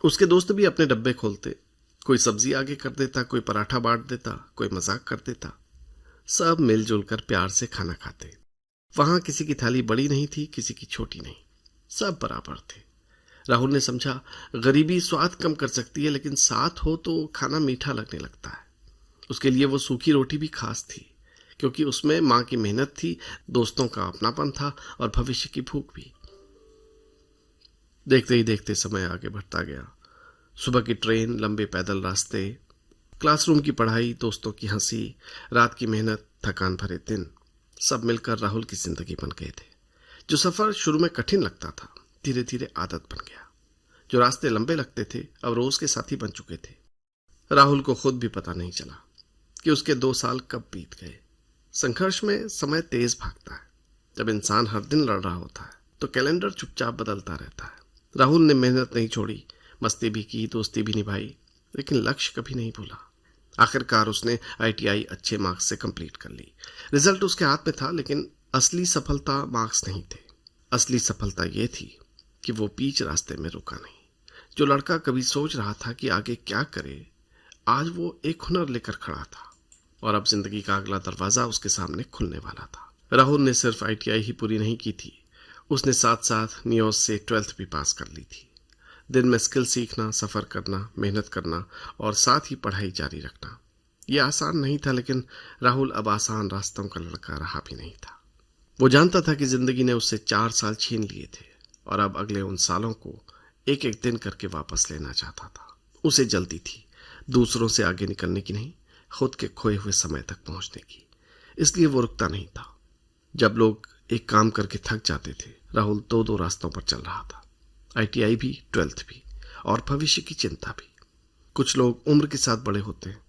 उसके दोस्त भी अपने डब्बे खोलते, कोई सब्जी आगे कर देता, कोई पराठा बांट देता, कोई मजाक कर देता। सब मिलजुल कर प्यार से खाना खाते। वहां किसी की थाली बड़ी नहीं थी, किसी की छोटी नहीं, सब बराबर थे। राहुल ने समझा, गरीबी स्वाद कम कर सकती है, लेकिन साथ हो तो खाना मीठा लगने लगता है। उसके लिए वो सूखी रोटी भी खास थी, क्योंकि उसमें मां की मेहनत थी, दोस्तों का अपनापन था और भविष्य की भूख भी। देखते ही देखते समय आगे बढ़ता गया। सुबह की ट्रेन, लंबे पैदल रास्ते, क्लासरूम की पढ़ाई, दोस्तों की हंसी, रात की मेहनत, थकान भरे दिन, सब मिलकर राहुल की जिंदगी बन गए थे। जो सफर शुरू में कठिन लगता था, धीरे धीरे आदत बन गया। जो रास्ते लंबे लगते थे, अब रोज के साथी बन चुके थे। राहुल को खुद भी पता नहीं चला कि उसके 2 साल कब बीत गए। संघर्ष में समय तेज भागता है। जब इंसान हर दिन लड़ रहा होता है, तो कैलेंडर चुपचाप बदलता रहता है। राहुल ने मेहनत नहीं छोड़ी, मस्ती भी की, दोस्ती भी निभाई, लेकिन लक्ष्य कभी नहीं भूला। आखिरकार उसने आईटीआई अच्छे मार्क्स से कंप्लीट कर ली। रिजल्ट उसके हाथ में था, लेकिन असली सफलता मार्क्स नहीं थे। असली सफलता यह थी कि वो बीच रास्ते में रुका नहीं। जो लड़का कभी सोच रहा था कि आगे क्या करे, आज वो एक हुनर लेकर खड़ा था और अब जिंदगी का अगला दरवाजा उसके सामने खुलने वाला था। राहुल ने सिर्फ आईटीआई ही पूरी नहीं की थी, उसने साथ साथ नियोस से 12th भी पास कर ली थी। दिन में स्किल सीखना, सफर करना, मेहनत करना और साथ ही पढ़ाई जारी रखना, यह आसान नहीं था, लेकिन राहुल अब आसान रास्तों का लड़का रहा भी नहीं था। वो जानता था कि जिंदगी ने उससे 4 साल छीन लिए थे और अब अगले उन सालों को एक एक दिन करके वापस लेना चाहता था। उसे जल्दी थी, दूसरों से आगे निकलने की नहीं, खुद के खोए हुए समय तक पहुंचने की। इसलिए वो रुकता नहीं था। जब लोग एक काम करके थक जाते थे, राहुल 2 रास्तों पर चल रहा था, आईटीआई भी, 12th भी और भविष्य की चिंता भी। कुछ लोग उम्र के साथ बड़े होते हैं,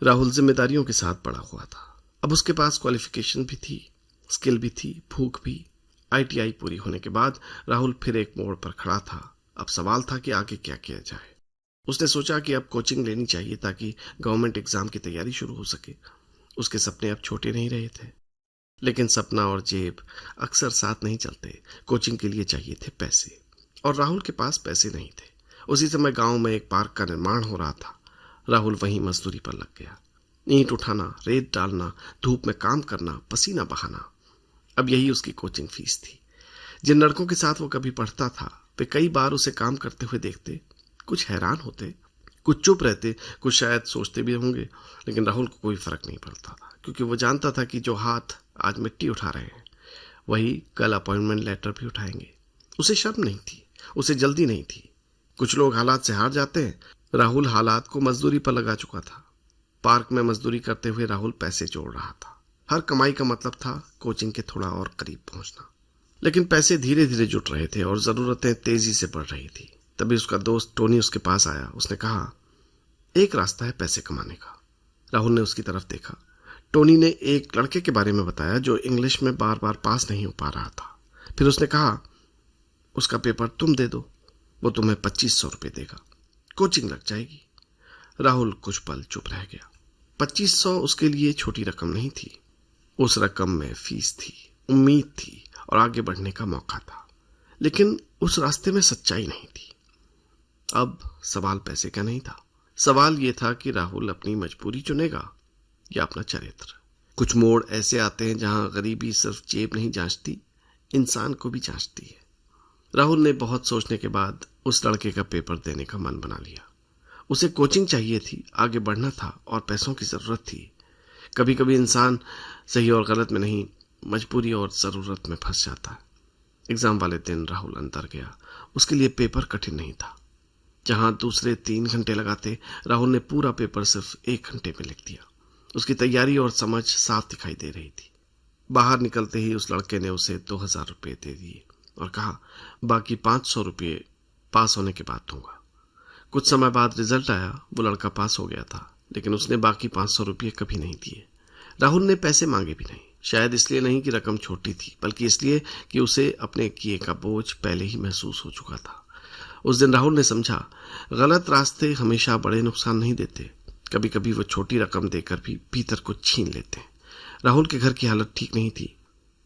राहुल जिम्मेदारियों के साथ बड़ा हुआ था। अब उसके पास क्वालिफिकेशन भी थी, स्किल भी थी, भूख भी। आईटीआई पूरी होने के बाद राहुल फिर एक मोड़ पर खड़ा था। अब सवाल था कि आगे क्या किया जाए। उसने सोचा कि अब कोचिंग लेनी चाहिए ताकि गवर्नमेंट एग्जाम की तैयारी शुरू हो सके। उसके सपने अब छोटे नहीं रहे थे, लेकिन सपना और जेब अक्सर साथ नहीं चलते। कोचिंग के लिए चाहिए थे पैसे, और राहुल के पास पैसे नहीं थे। उसी समय गांव में एक पार्क का निर्माण हो रहा था। राहुल वहीं मजदूरी पर लग गया। ईंट उठाना, रेत डालना, धूप में काम करना, पसीना बहाना, अब यही उसकी कोचिंग फीस थी। जिन लड़कों के साथ वो कभी पढ़ता था, वे कई बार उसे काम करते हुए देखते, कुछ हैरान होते, कुछ चुप रहते, कुछ शायद सोचते भी होंगे, लेकिन राहुल को कोई फर्क नहीं पड़ता था, क्योंकि वो जानता था कि जो हाथ आज मिट्टी उठा रहे हैं वही कल अपॉइंटमेंट लेटर भी उठाएंगे। उसे शर्म नहीं थी, उसे जल्दी नहीं थी। कुछ लोग हालात से हार जाते हैं, राहुल हालात को मजदूरी पर लगा चुका था। पार्क में मजदूरी करते हुए राहुल पैसे जोड़ रहा था। हर कमाई का मतलब था कोचिंग के थोड़ा और करीब पहुंचना। लेकिन पैसे धीरे धीरे जुट रहे थे और जरूरतें तेजी से बढ़ रही थी। तभी उसका दोस्त टोनी उसके पास आया। उसने कहा, एक रास्ता है पैसे कमाने का। राहुल ने उसकी तरफ देखा। टोनी ने एक लड़के के बारे में बताया जो इंग्लिश में बार बार पास नहीं हो पा रहा था। फिर उसने कहा, उसका पेपर तुम दे दो, वो तुम्हें 2500 रुपये देगा, कोचिंग लग जाएगी। राहुल कुछ पल चुप रह गया। 2500 उसके लिए छोटी रकम नहीं थी। उस रकम में फीस थी, उम्मीद थी और आगे बढ़ने का मौका था। लेकिन उस रास्ते में सच्चाई नहीं थी। अब सवाल पैसे का नहीं था। सवाल यह था कि राहुल अपनी मजबूरी चुनेगा या अपना चरित्र। कुछ मोड़ ऐसे आते हैं जहां गरीबी सिर्फ जेब नहीं जांचती, इंसान को भी जांचती है। राहुल ने बहुत सोचने के बाद उस लड़के का पेपर देने का मन बना लिया। उसे कोचिंग चाहिए थी, आगे बढ़ना था और पैसों की जरूरत थी। कभी कभी इंसान सही और गलत में नहीं, मजबूरी और जरूरत में फंस जाता है। एग्जाम वाले दिन राहुल अंदर गया। उसके लिए पेपर कठिन नहीं था। जहां दूसरे 3 घंटे लगाते, राहुल ने पूरा पेपर सिर्फ 1 घंटे में लिख दिया। उसकी तैयारी और समझ साफ दिखाई दे रही थी। बाहर निकलते ही उस लड़के ने उसे 2000 रुपये दे दिए और कहा, बाकी 500 रुपये पास होने के बाद दूंगा। कुछ समय बाद रिजल्ट आया। वो लड़का पास हो गया था, लेकिन उसने बाकी 500 रुपये कभी नहीं दिए। राहुल ने पैसे मांगे भी नहीं, शायद इसलिए नहीं कि रकम छोटी थी, बल्कि इसलिए कि उसे अपने किए का बोझ पहले ही महसूस हो चुका था। उस दिन राहुल ने समझा, गलत रास्ते हमेशा बड़े नुकसान नहीं देते। कभी कभी वो छोटी रकम देकर भी भीतर को छीन लेते हैं। राहुल के घर की हालत ठीक नहीं थी।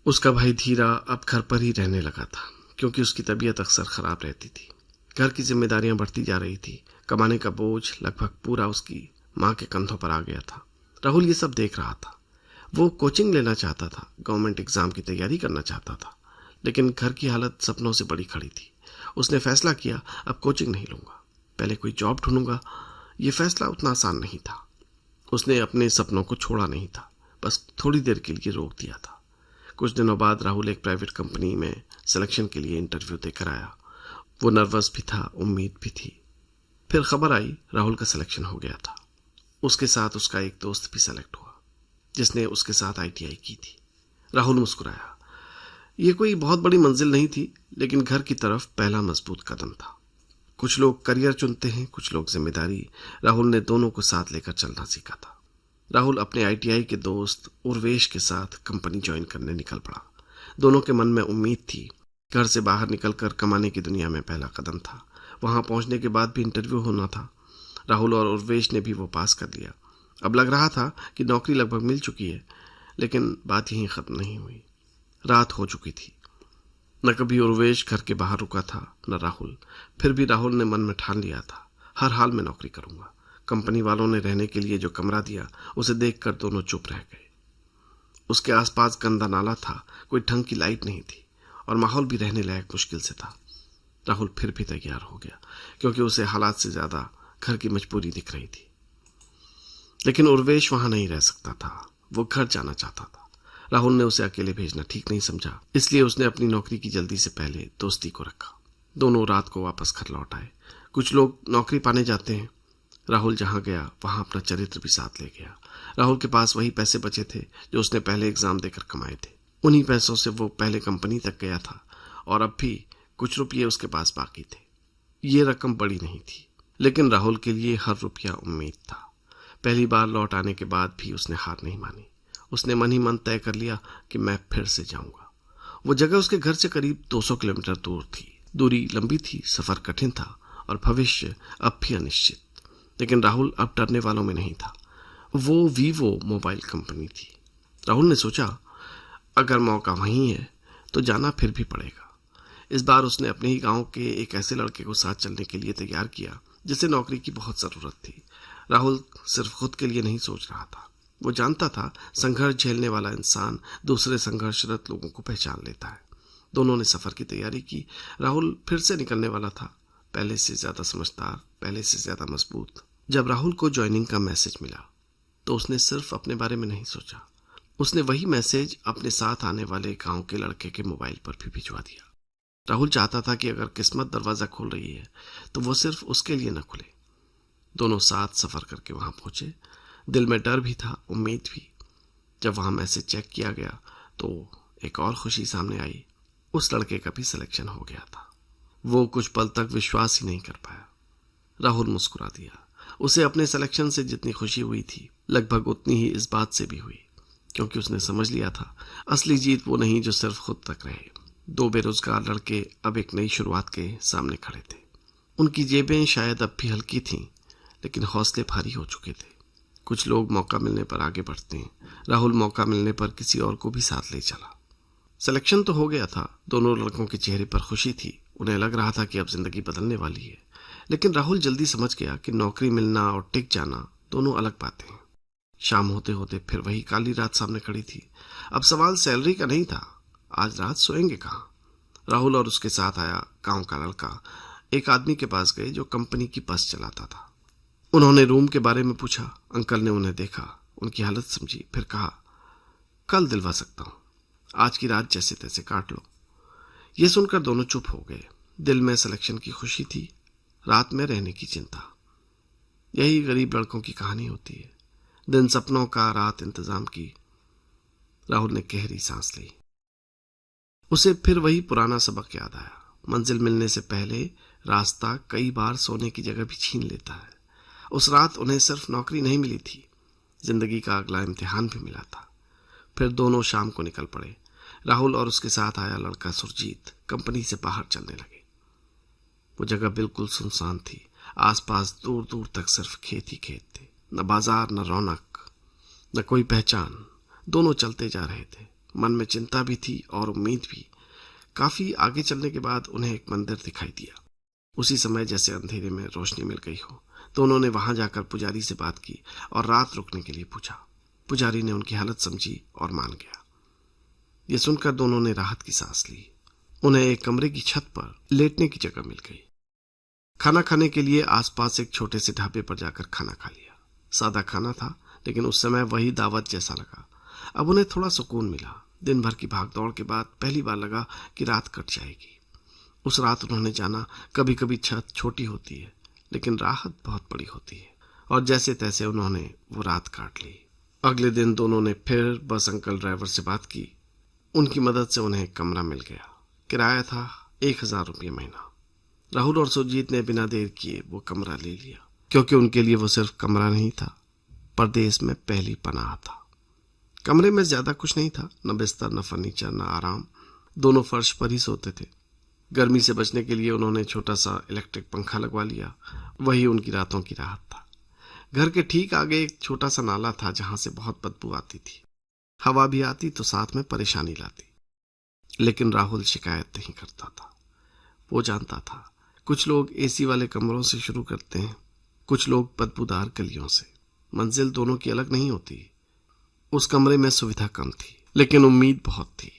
उसका भाई धीरा अब घर पर ही रहने लगा था, क्योंकि उसकी तबीयत अक्सर खराब रहती थी। घर की जिम्मेदारियां बढ़ती जा रही थी। कमाने का बोझ लगभग पूरा उसकी माँ के कंधों पर आ गया था। राहुल ये सब देख रहा था। वो कोचिंग लेना चाहता था, गवर्नमेंट एग्जाम की तैयारी करना चाहता था, लेकिन घर की हालत सपनों से बड़ी खड़ी थी। उसने फैसला किया, अब कोचिंग नहीं लूंगा, पहले कोई जॉब ढूंढूंगा। ये फैसला उतना आसान नहीं था। उसने अपने सपनों को छोड़ा नहीं था, बस थोड़ी देर के लिए रोक दिया था। कुछ दिनों बाद राहुल एक प्राइवेट कंपनी में सिलेक्शन के लिए इंटरव्यू देकर आया। वो नर्वस भी था, उम्मीद भी थी। फिर खबर आई, राहुल का सिलेक्शन हो गया था। उसके साथ उसका एक दोस्त भी सेलेक्ट हुआ, जिसने उसके साथ ITI की थी। राहुल मुस्कुराया। ये कोई बहुत बड़ी मंजिल नहीं थी, लेकिन घर की तरफ पहला मजबूत कदम था। कुछ लोग करियर चुनते हैं, कुछ लोग जिम्मेदारी। राहुल ने दोनों को साथ लेकर चलना सीखा था। राहुल अपने ITI के दोस्त उर्वेश के साथ कंपनी ज्वाइन करने निकल पड़ा। दोनों के मन में उम्मीद थी। घर से बाहर निकलकर कमाने की दुनिया में पहला कदम था। वहां पहुंचने के बाद भी इंटरव्यू होना था। राहुल और उर्वेश ने भी वो पास कर लिया। अब लग रहा था कि नौकरी लगभग मिल चुकी है, लेकिन बात यहीं खत्म नहीं हुई। रात हो चुकी थी। न कभी उर्वेश घर के बाहर रुका था, न राहुल। फिर भी राहुल ने मन में ठान लिया था, हर हाल में नौकरी करूंगा। कंपनी वालों ने रहने के लिए जो कमरा दिया, उसे देखकर दोनों चुप रह गए। उसके आसपास गंदा नाला था, कोई ढंग की लाइट नहीं थी और माहौल भी रहने लायक मुश्किल से था। राहुल फिर भी तैयार हो गया, क्योंकि उसे हालात से ज्यादा घर की मजबूरी दिख रही थी। लेकिन उर्वेश वहां नहीं रह सकता था। वो घर जाना चाहता था। राहुल ने उसे अकेले भेजना ठीक नहीं समझा, इसलिए उसने अपनी नौकरी की जल्दी से पहले दोस्ती को रखा। दोनों रात को वापस घर लौट आए। कुछ लोग नौकरी पाने जाते हैं। राहुल जहां गया वहां अपना चरित्र भी साथ ले गया। राहुल के पास वही पैसे बचे थे जो उसने पहले एग्जाम देकर कमाए थे। उन्हीं पैसों से वो पहले कंपनी तक गया था और अब भी कुछ रुपये उसके पास बाकी थे। ये रकम बड़ी नहीं थी, लेकिन राहुल के लिए हर रुपया उम्मीद था। पहली बार लौट आने के बाद भी उसने हार नहीं मानी। उसने मन ही मन तय कर लिया कि मैं फिर से जाऊंगा। वो जगह उसके घर से करीब 200 किलोमीटर दूर थी। दूरी लंबी थी, सफर कठिन था और भविष्य अब भी अनिश्चित। लेकिन राहुल अब डरने वालों में नहीं था। वो वीवो मोबाइल कंपनी थी। राहुल ने सोचा, अगर मौका वहीं है तो जाना फिर भी पड़ेगा। इस बार उसने अपने ही गांव के एक ऐसे लड़के को साथ चलने के लिए तैयार किया जिसे नौकरी की बहुत जरूरत थी। राहुल सिर्फ खुद के लिए नहीं सोच रहा था। वो जानता था संघर्ष झेलने वाला इंसान दूसरे संघर्षरत लोगों को पहचान लेता है। दोनों ने सफर की तैयारी की। राहुल फिर से निकलने वाला था, पहले से ज्यादा समझदार, पहले से ज्यादा मजबूत। जब राहुल को ज्वाइनिंग का मैसेज मिला तो उसने सिर्फ अपने बारे में नहीं सोचा, उसने वही मैसेज अपने साथ आने वाले गांव के लड़के के मोबाइल पर भी भिजवा दिया। राहुल चाहता था कि अगर किस्मत दरवाजा खोल रही है तो वो सिर्फ उसके लिए न खुले। दोनों साथ सफर करके वहां पहुंचे। दिल में डर भी था, उम्मीद भी। जब वहां मैसेज चेक किया गया तो एक और खुशी सामने आई, उस लड़के का भी सिलेक्शन हो गया था। वो कुछ पल तक विश्वास ही नहीं कर पाया। राहुल मुस्कुरा दिया। उसे अपने सिलेक्शन से जितनी खुशी हुई थी, लगभग उतनी ही इस बात से भी हुई, क्योंकि उसने समझ लिया था असली जीत वो नहीं जो सिर्फ खुद तक रहे। दो बेरोजगार लड़के अब एक नई शुरुआत के सामने खड़े थे। उनकी जेबें शायद अब भी हल्की थीं, लेकिन हौसले भारी हो चुके थे। कुछ लोग मौका मिलने पर आगे बढ़ते हैं, राहुल मौका मिलने पर किसी और को भी साथ ले चला। सिलेक्शन तो हो गया था, दोनों लड़कों के चेहरे पर खुशी थी। उन्हें लग रहा था कि अब जिंदगी बदलने वाली है। लेकिन राहुल जल्दी समझ गया कि नौकरी मिलना और टिक जाना दोनों अलग बातें हैं। शाम होते होते फिर वही काली रात सामने खड़ी थी। अब सवाल सैलरी का नहीं था, आज रात सोएंगे कहाँ। राहुल और उसके साथ आया गांव का लड़का एक आदमी के पास गए जो कंपनी की बस चलाता था। उन्होंने रूम के बारे में पूछा। अंकल ने उन्हें देखा, उनकी हालत समझी, फिर कहा, कल दिलवा सकता हूं, आज की रात जैसे तैसे काट लो। ये सुनकर दोनों चुप हो गए। दिल में सिलेक्शन की खुशी थी, रात में रहने की चिंता। यही गरीब लड़कों की कहानी होती है, दिन सपनों का, रात इंतजाम की। राहुल ने गहरी सांस ली। उसे फिर वही पुराना सबक याद आया। मंजिल मिलने से पहले रास्ता कई बार सोने की जगह भी छीन लेता है। उस रात उन्हें सिर्फ नौकरी नहीं मिली थी, जिंदगी का अगला इम्तिहान भी मिला था। फिर दोनों शाम को निकल पड़े। राहुल और उसके साथ आया लड़का सुरजीत कंपनी से बाहर चलने लगे। वो जगह बिल्कुल सुनसान थी। आसपास दूर दूर तक सिर्फ खेत ही खेत थे, न बाजार, न रौनक, न कोई पहचान। दोनों चलते जा रहे थे, मन में चिंता भी थी और उम्मीद भी। काफी आगे चलने के बाद उन्हें एक मंदिर दिखाई दिया। उसी समय जैसे अंधेरे में रोशनी मिल गई हो। दोनों ने वहां जाकर पुजारी से बात की और रात रुकने के लिए पूछा। पुजारी ने उनकी हालत समझी और मान गया। ये सुनकर दोनों ने राहत की सांस ली। उन्हें एक कमरे की छत पर लेटने की जगह मिल गई। खाना खाने के लिए आसपास एक छोटे से ढाबे पर जाकर खाना खा लिया। सादा खाना था, लेकिन उस समय वही दावत जैसा लगा। अब उन्हें थोड़ा सुकून मिला। दिन भर की भागदौड़ के बाद पहली बार लगा कि रात कट जाएगी। उस रात उन्होंने जाना, कभी कभी छत छोटी होती है, लेकिन राहत बहुत बड़ी होती है। और जैसे तैसे उन्होंने वो रात काट ली। अगले दिन दोनों ने फिर बस अंकल ड्राइवर से बात की। उनकी मदद से उन्हें एक कमरा मिल गया। किराया था 1000 रुपये महीना। राहुल और सुरजीत ने बिना देर किए वो कमरा ले लिया, क्योंकि उनके लिए वो सिर्फ कमरा नहीं था, परदेश में पहली पनाह था। कमरे में ज्यादा कुछ नहीं था, न बिस्तर, न फर्नीचर, न आराम। दोनों फर्श पर ही सोते थे। गर्मी से बचने के लिए उन्होंने छोटा सा इलेक्ट्रिक पंखा लगवा लिया। वही उनकी रातों की राहत था। घर के ठीक आगे एक छोटा सा नाला था, जहां से बहुत बदबू आती थी। हवा भी आती तो साथ में परेशानी लाती, लेकिन राहुल शिकायत नहीं करता था। वो जानता था कुछ लोग एसी वाले कमरों से शुरू करते हैं, कुछ लोग बदबूदार गलियों से। मंजिल दोनों की अलग नहीं होती। उस कमरे में सुविधा कम थी, लेकिन उम्मीद बहुत थी।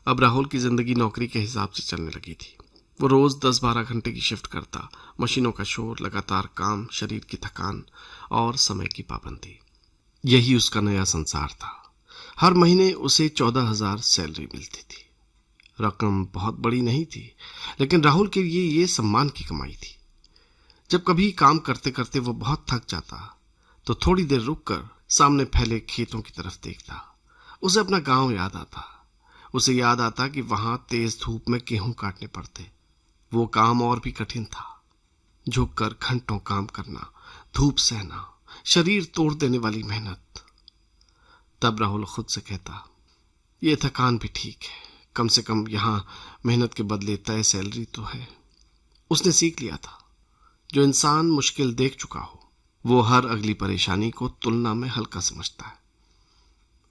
अब राहुल की जिंदगी नौकरी के हिसाब से चलने लगी थी। वो रोज 10-12 घंटे की शिफ्ट करता। मशीनों का शोर, लगातार काम, शरीर की थकान और समय की पाबंदी, यही उसका नया संसार था। हर महीने उसे 14,000 सैलरी मिलती थी। रकम बहुत बड़ी नहीं थी, लेकिन राहुल के लिए ये सम्मान की कमाई थी। जब कभी काम करते करते वो बहुत थक जाता तो थोड़ी देर रुककर सामने फैले खेतों की तरफ देखता। उसे अपना गांव याद आता। उसे याद आता कि वहां तेज धूप में गेहूं काटने पड़ते। वो काम और भी कठिन था। झुककर घंटों काम करना, धूप सहना, शरीर तोड़ देने वाली मेहनत। तब राहुल खुद से कहता, ये थकान भी ठीक है, कम से कम यहां मेहनत के बदले तय सैलरी तो है। उसने सीख लिया था, जो इंसान मुश्किल देख चुका हो वो हर अगली परेशानी को तुलना में हल्का समझता है।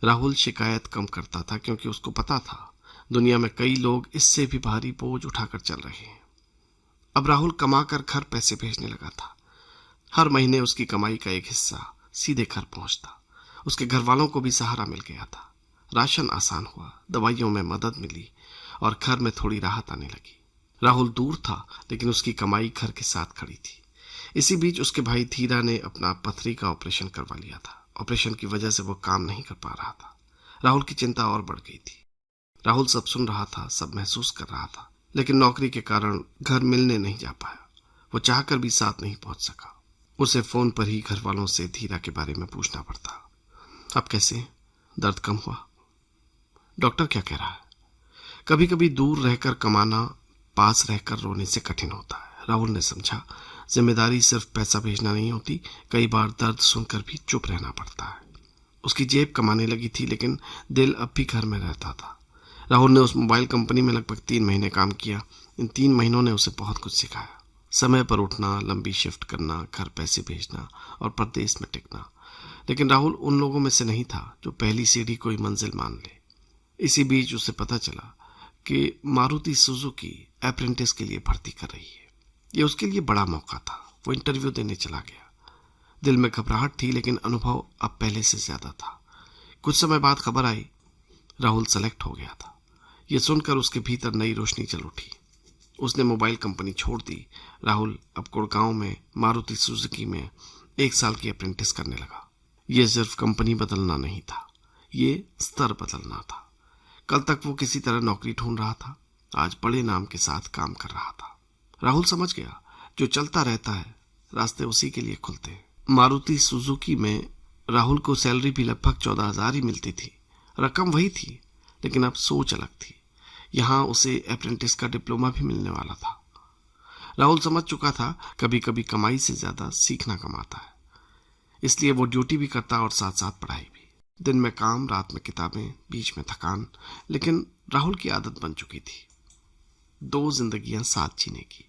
राहुल शिकायत कम करता था, क्योंकि उसको पता था दुनिया में कई लोग इससे भी भारी बोझ उठाकर चल रहे हैं। अब राहुल कमाकर घर पैसे भेजने लगा था। हर महीने उसकी कमाई का एक हिस्सा सीधे घर पहुंचता। उसके घर वालों को भी सहारा मिल गया था। राशन आसान हुआ, दवाइयों में मदद मिली और घर में थोड़ी राहत आने लगी। राहुल दूर था, लेकिन उसकी कमाई घर के साथ खड़ी थी। इसी बीच उसके भाई धीरा ने अपना पथरी का ऑपरेशन करवा लिया था। ऑपरेशन की वजह से वो काम नहीं कर पा रहा था। राहुल की चिंता और बढ़ गई थी। राहुल सब सुन रहा था, सब महसूस कर रहा था, लेकिन नौकरी के कारण घर मिलने नहीं जा पाया। वो चाहकर भी साथ नहीं पहुंच सका। उसे फोन पर ही घर वालों से धीरा के बारे में पूछना पड़ता। अब कैसे? दर्द कम हुआ? डॉक्टर क्या कह रहा है? कभी कभी दूर रहकर कमाना पास रहकर रोने से कठिन होता है। राहुल ने समझा, जिम्मेदारी सिर्फ पैसा भेजना नहीं होती, कई बार दर्द सुनकर भी चुप रहना पड़ता है। उसकी जेब कमाने लगी थी, लेकिन दिल अब भी घर में रहता था। राहुल ने उस मोबाइल कंपनी में लगभग 3 महीने काम किया। इन 3 महीनों ने उसे बहुत कुछ सिखाया। समय पर उठना, लंबी शिफ्ट करना, घर पैसे भेजना और परदेश में टिकना। लेकिन राहुल उन लोगों में से नहीं था जो पहली सीढ़ी कोई मंजिल मान ले। इसी बीच उसे पता चला कि मारुति सुजुकी अप्रेंटिस के लिए भर्ती कर रही है। यह उसके लिए बड़ा मौका था। वो इंटरव्यू देने चला गया। दिल में घबराहट थी, लेकिन अनुभव अब पहले से ज्यादा था। कुछ समय बाद खबर आई, राहुल सेलेक्ट हो गया था। यह सुनकर उसके भीतर नई रोशनी चल उठी। उसने मोबाइल कंपनी छोड़ दी। राहुल अब गुड़गांव में मारुति सुजुकी में 1 साल की अप्रेंटिस करने लगा। यह सिर्फ कंपनी बदलना नहीं था, ये स्तर बदलना था। कल तक वो किसी तरह नौकरी ढूंढ रहा था, आज बड़े नाम के साथ काम कर रहा था। राहुल समझ गया, जो चलता रहता है रास्ते उसी के लिए खुलते हैं। मारुति सुजुकी में राहुल को सैलरी भी लगभग 14,000 ही मिलती थी। रकम वही थी, लेकिन अब सोच अलग थी। यहाँ उसे अप्रेंटिस का डिप्लोमा भी मिलने वाला था। राहुल समझ चुका था, कभी कभी कमाई से ज्यादा सीखना कमाता है। इसलिए वो ड्यूटी भी करता और साथ साथ पढ़ाई भी। दिन में काम, रात में किताबें, बीच में थकान। लेकिन राहुल की आदत बन चुकी थी 2 जिंदगियां साथ जीने की।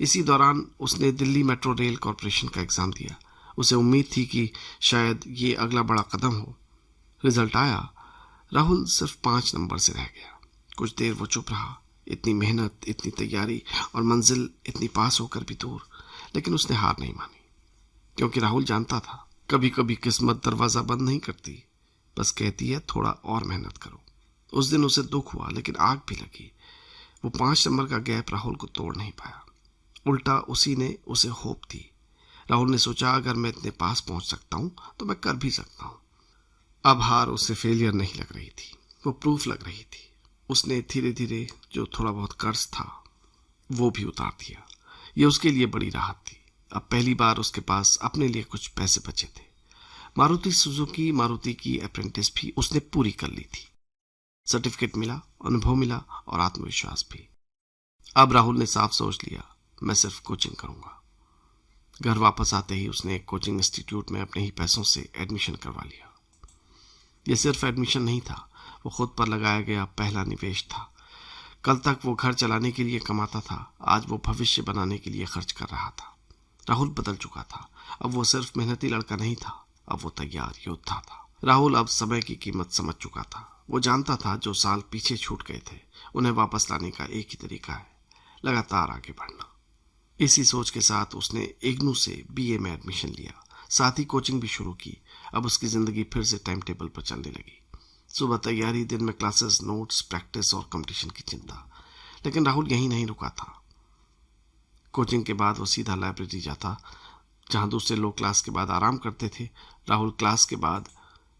इसी दौरान उसने दिल्ली मेट्रो रेल कॉरपोरेशन का एग्जाम दिया। उसे उम्मीद थी कि शायद ये अगला बड़ा कदम हो। रिजल्ट आया, राहुल सिर्फ 5 नंबर से रह गया। कुछ देर वो चुप रहा। इतनी मेहनत, इतनी तैयारी और मंजिल इतनी पास होकर भी दूर। लेकिन उसने हार नहीं मानी, क्योंकि राहुल जानता था, कभी कभी किस्मत दरवाजा बंद नहीं करती, बस कहती है थोड़ा और मेहनत करो। उस दिन उसे दुख हुआ, लेकिन आग भी लगी। वो 5 नंबर का गैप राहुल को तोड़ नहीं पाया, उल्टा उसी ने उसे होप दी। राहुल ने सोचा, अगर मैं इतने पास पहुंच सकता हूं तो मैं कर भी सकता हूं। अब हार उसे फेलियर नहीं लग रही थी, वो प्रूफ लग रही थी। उसने धीरे धीरे जो थोड़ा बहुत कर्ज था वो भी उतार दिया। ये उसके लिए बड़ी राहत थी। अब पहली बार उसके पास अपने लिए कुछ पैसे बचे थे। मारुति सुजुकी मारुति की अप्रेंटिस भी उसने पूरी कर ली थी। सर्टिफिकेट मिला, अनुभव मिला और आत्मविश्वास भी। अब राहुल ने साफ सोच लिया, मैं सिर्फ कोचिंग करूंगा। घर वापस आते ही उसने एक कोचिंग इंस्टीट्यूट में अपने ही पैसों से एडमिशन करवा लिया। यह सिर्फ एडमिशन नहीं था, वो खुद पर लगाया गया पहला निवेश था। कल तक वो घर चलाने के लिए कमाता था, आज वो भविष्य बनाने के लिए खर्च कर रहा था। राहुल बदल चुका था। अब वो सिर्फ मेहनती लड़का नहीं था, अब वो तैयार योद्धा था। राहुल अब समय की कीमत समझ चुका था। वो जानता था जो साल पीछे छूट गए थे उन्हें वापस लाने का एक ही तरीका है, लगातार आगे बढ़ना। इसी सोच के साथ उसने इग्नू से बीए में एडमिशन लिया, साथ ही कोचिंग भी शुरू की। अब उसकी जिंदगी फिर से टाइम टेबल पर चलने लगी। सुबह तैयारी, दिन में क्लासेस, नोट्स, प्रैक्टिस और कंपटीशन की चिंता। लेकिन राहुल यहीं नहीं रुका था। कोचिंग के बाद वो सीधा लाइब्रेरी जाता, जहां दूसरे लोग क्लास के बाद आराम करते थे। राहुल क्लास के बाद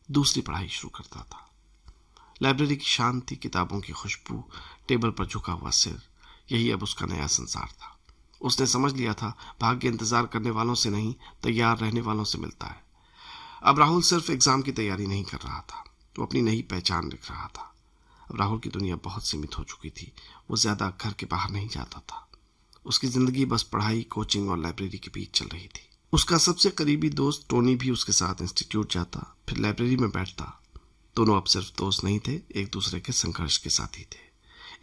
दूसरी पढ़ाई शुरू करता था। लाइब्रेरी की शांति, किताबों की खुशबू, टेबल पर झुका हुआ सिर, यही अब उसका नया संसार था। उसने समझ लिया था, भाग्य इंतजार करने वालों से नहीं, तैयार रहने वालों से मिलता है। अब राहुल सिर्फ एग्जाम की तैयारी नहीं कर रहा था, वो अपनी नई पहचान लिख रहा था। अब राहुल की दुनिया बहुत सीमित हो चुकी थी। वो ज्यादा घर के बाहर नहीं जाता था। उसकी जिंदगी बस पढ़ाई, कोचिंग और लाइब्रेरी के बीच चल रही थी। उसका सबसे करीबी दोस्त टोनी भी उसके साथ इंस्टीट्यूट जाता, फिर लाइब्रेरी में बैठता। दोनों अब सिर्फ दोस्त नहीं थे, एक दूसरे के संघर्ष के साथी थे।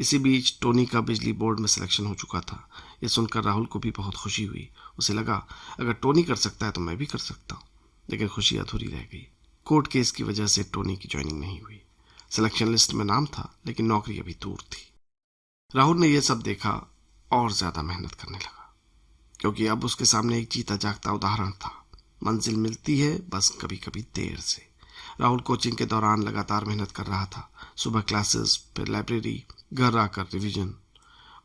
इसी बीच टोनी का बिजली बोर्ड में सिलेक्शन हो चुका था। यह सुनकर राहुल को भी बहुत खुशी हुई। उसे लगा, अगर टोनी कर सकता है तो मैं भी कर सकता हूँ। लेकिन खुशी अधूरी रह गई। कोर्ट केस की वजह से टोनी की ज्वाइनिंग नहीं हुई। सिलेक्शन लिस्ट में नाम था, लेकिन नौकरी अभी दूर थी। राहुल ने यह सब देखा और ज्यादा मेहनत करने लगा, क्योंकि अब उसके सामने एक जीता जागता उदाहरण था। मंजिल मिलती है, बस कभी कभी देर से। राहुल कोचिंग के दौरान लगातार मेहनत कर रहा था। सुबह क्लासेस, फिर लाइब्रेरी, घर आकर रिवीजन।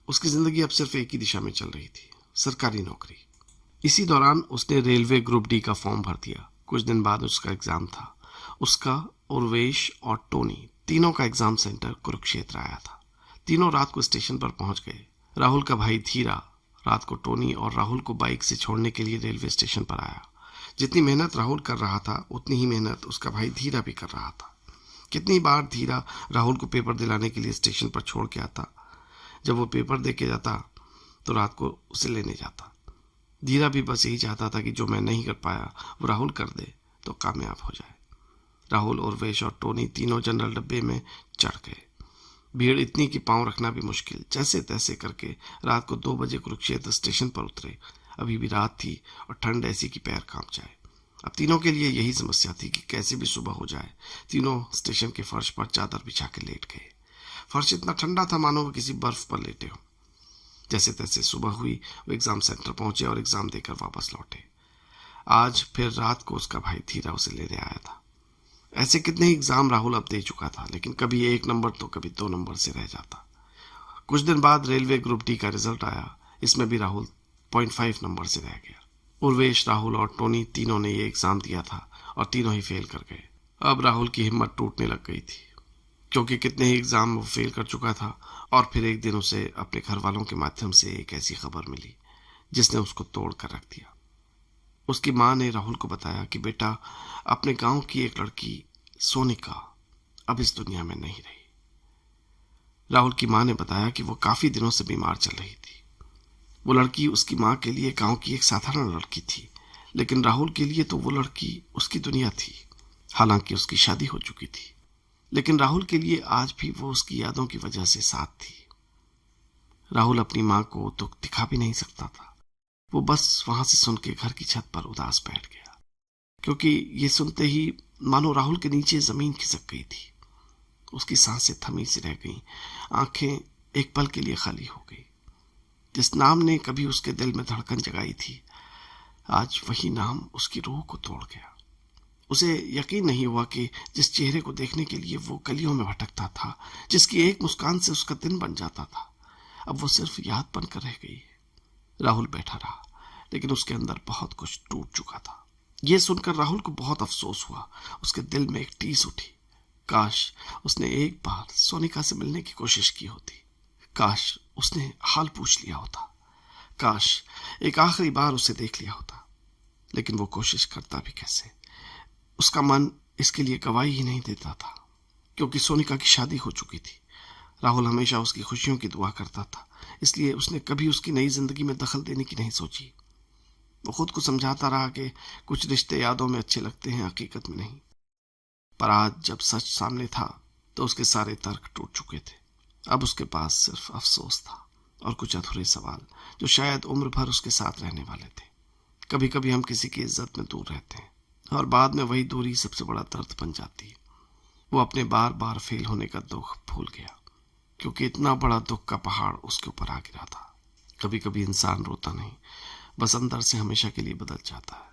उसकी जिंदगी अब सिर्फ एक ही दिशा में चल रही थी, सरकारी नौकरी। इसी दौरान उसने रेलवे ग्रुप डी का फॉर्म भर दिया। कुछ दिन बाद उसका एग्जाम था। उसका, उर्वेश और टोनी तीनों का एग्जाम सेंटर कुरुक्षेत्र आया था। तीनों रात को स्टेशन पर पहुंच गए। राहुल का भाई धीरा रात को टोनी और राहुल को बाइक से छोड़ने के लिए रेलवे स्टेशन पर आया। जितनी मेहनत राहुल कर रहा था उतनी ही मेहनत उसका भाई धीरा भी कर रहा था। कितनी बार धीरा राहुल को पेपर दिलाने के लिए स्टेशन पर छोड़ के आता। जब वो पेपर दे के जाता तो रात को उसे लेने जाता। धीरा भी बस यही चाहता था कि जो मैं नहीं कर पाया वो राहुल कर दे तो कामयाब हो जाए। राहुल, उर्वेश और टोनी तीनों जनरल डब्बे में चढ़ गए। भीड़ इतनी कि पांव रखना भी मुश्किल। जैसे तैसे करके रात को 2 बजे कुरुक्षेत्र स्टेशन पर उतरे। अभी भी रात थी और ठंड ऐसी कि पैर कांप जाए। अब तीनों के लिए यही समस्या थी कि कैसे भी सुबह हो जाए। तीनों स्टेशन के फर्श पर चादर बिछा के लेट गए। फर्श इतना ठंडा था मानो वो किसी बर्फ पर लेटे हो। जैसे तैसे सुबह हुई, वो एग्जाम सेंटर पहुंचे और एग्जाम देकर वापस लौटे। आज फिर रात को उसका भाई धीरा उसे लेने आया था। ऐसे कितने ही एग्जाम राहुल अब दे चुका था, लेकिन कभी 1 नंबर तो कभी 2 नंबर से रह जाता। कुछ दिन बाद रेलवे ग्रुप डी का रिजल्ट आया। इसमें भी राहुल 0.5 नंबर से रह गया। उर्वेश, राहुल और टोनी तीनों ने ये एग्जाम दिया था और तीनों ही फेल कर गए। अब राहुल की हिम्मत टूटने लग गई थी, क्योंकि कितने ही एग्जाम वो फेल कर चुका था। और फिर एक दिन उसे अपने घर वालों के माध्यम से एक ऐसी खबर मिली जिसने उसको तोड़ कर रख दिया। उसकी माँ ने राहुल को बताया कि बेटा, अपने गांव की एक लड़की सोनिका अब इस दुनिया में नहीं रही। राहुल की माँ ने बताया कि वो काफी दिनों से बीमार चल रही थी। वो लड़की उसकी माँ के लिए गांव की एक साधारण लड़की थी, लेकिन राहुल के लिए तो वो लड़की उसकी दुनिया थी। हालांकि उसकी शादी हो चुकी थी, लेकिन राहुल के लिए आज भी वो उसकी यादों की वजह से साथ थी। राहुल अपनी माँ को दुख दिखा भी नहीं सकता था। वो बस वहां से सुन के घर की छत पर उदास बैठ गया, क्योंकि ये सुनते ही मानो राहुल के नीचे जमीन खिसक गई थी। उसकी सांसें थमी सी रह गईं, आंखें एक पल के लिए खाली हो गई। जिस नाम ने कभी उसके दिल में धड़कन जगाई थी, आज वही नाम उसकी रूह को तोड़ गया। उसे यकीन नहीं हुआ कि जिस चेहरे को देखने के लिए वो गलियों में भटकता था, जिसकी एक मुस्कान से उसका दिन बन जाता था, अब वो सिर्फ याद बनकर रह गई है। राहुल बैठा रहा, लेकिन उसके अंदर बहुत कुछ टूट चुका था। यह सुनकर राहुल को बहुत अफसोस हुआ। उसके दिल में एक टीस उठी। काश उसने एक बार सोनिका से मिलने की कोशिश की होती। काश उसने हाल पूछ लिया होता। काश एक आखिरी बार उसे देख लिया होता। लेकिन वो कोशिश करता भी कैसे? उसका मन इसके लिए गवाही ही नहीं देता था, क्योंकि सोनिका की शादी हो चुकी थी। राहुल हमेशा उसकी खुशियों की दुआ करता था, इसलिए उसने कभी उसकी नई जिंदगी में दखल देने की नहीं सोची। वो खुद को समझाता रहा कि कुछ रिश्ते यादों में अच्छे लगते हैं, हकीकत में नहीं। पर आज जब सच सामने था तो उसके सारे तर्क टूट चुके थे। अब उसके पास सिर्फ अफसोस था और कुछ अधूरे सवाल जो शायद उम्र भर उसके साथ रहने वाले थे। कभी कभी हम किसी की इज्जत में दूर रहते हैं और बाद में वही दूरी सबसे बड़ा दर्द बन जाती है। वो अपने बार बार फेल होने का दुख भूल गया, क्योंकि इतना बड़ा दुख का पहाड़ उसके ऊपर आ गिरा था। कभी कभी इंसान रोता नहीं, बस अंदर से हमेशा के लिए बदल जाता है।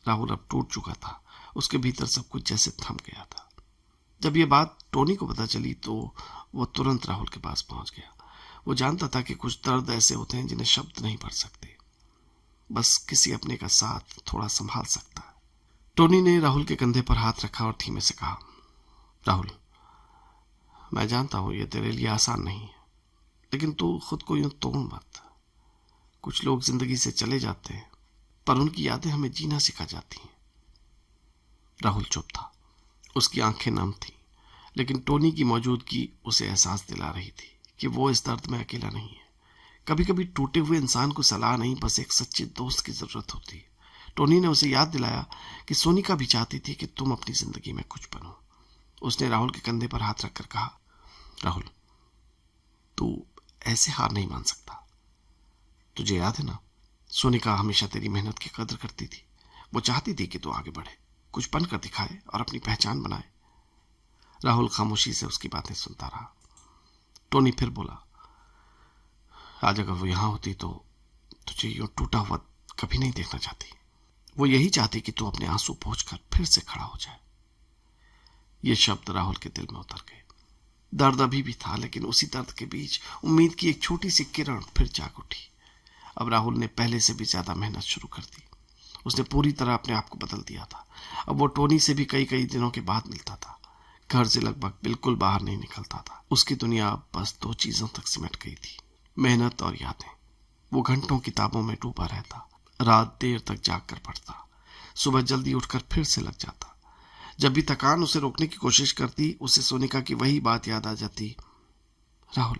राहुल अब टूट चुका था। उसके भीतर सब कुछ जैसे थम गया था। जब ये बात टोनी को पता चली तो वो तुरंत राहुल के पास पहुंच गया। वो जानता था कि कुछ दर्द ऐसे होते हैं जिन्हें शब्द नहीं भर सकते, बस किसी अपने का साथ थोड़ा संभाल सकता है। टोनी ने राहुल के कंधे पर हाथ रखा और धीमे से कहा, राहुल, मैं जानता हूं ये तेरे लिए आसान नहीं है, लेकिन तू खुद को यूं तोड़ मत। कुछ लोग जिंदगी से चले जाते हैं, पर उनकी यादें हमें जीना सिखा जाती हैं। राहुल चुप था। उसकी आंखें नम थी, लेकिन टोनी की मौजूदगी उसे एहसास दिला रही थी कि वो इस दर्द में अकेला नहीं है। कभी कभी टूटे हुए इंसान को सलाह नहीं, बस एक सच्चे दोस्त की जरूरत होती है। टोनी ने उसे याद दिलाया कि सोनिका भी चाहती थी कि तुम अपनी जिंदगी में कुछ बनो। उसने राहुल के कंधे पर हाथ रखकर कहा, राहुल, तू ऐसे हार नहीं मान सकता। तुझे याद है ना, सोनिका हमेशा तेरी मेहनत की कदर करती थी। वो चाहती थी कि तू आगे बढ़े, कुछ बनकर दिखाए और अपनी पहचान बनाए। राहुल खामोशी से उसकी बातें सुनता रहा। टोनी फिर बोला, आज अगर वो यहां होती तो तुझे यूं टूटा हुआ कभी नहीं देखना चाहती। वो यही चाहती कि तू अपने आंसू पोंछकर फिर से खड़ा हो जाए। ये शब्द राहुल के दिल में उतर गए। दर्द अभी भी था, लेकिन उसी दर्द के बीच उम्मीद की एक छोटी सी किरण फिर जाग उठी। अब राहुल ने पहले से भी ज्यादा मेहनत शुरू कर दी। उसने पूरी तरह अपने आप को बदल दिया था। अब वो टोनी से भी कई कई दिनों के बाद मिलता था। घर से लगभग बिल्कुल बाहर नहीं निकलता था। उसकी दुनिया अब बस दो चीजों तक सिमट गई थी, मेहनत और यादें। वो घंटों किताबों में डूबा रहता, रात देर तक जाग कर पढ़ता, सुबह जल्दी उठकर फिर से लग जाता। जब भी थकान उसे रोकने की कोशिश करती, उसे सोनिका की वही बात याद आ जाती, राहुल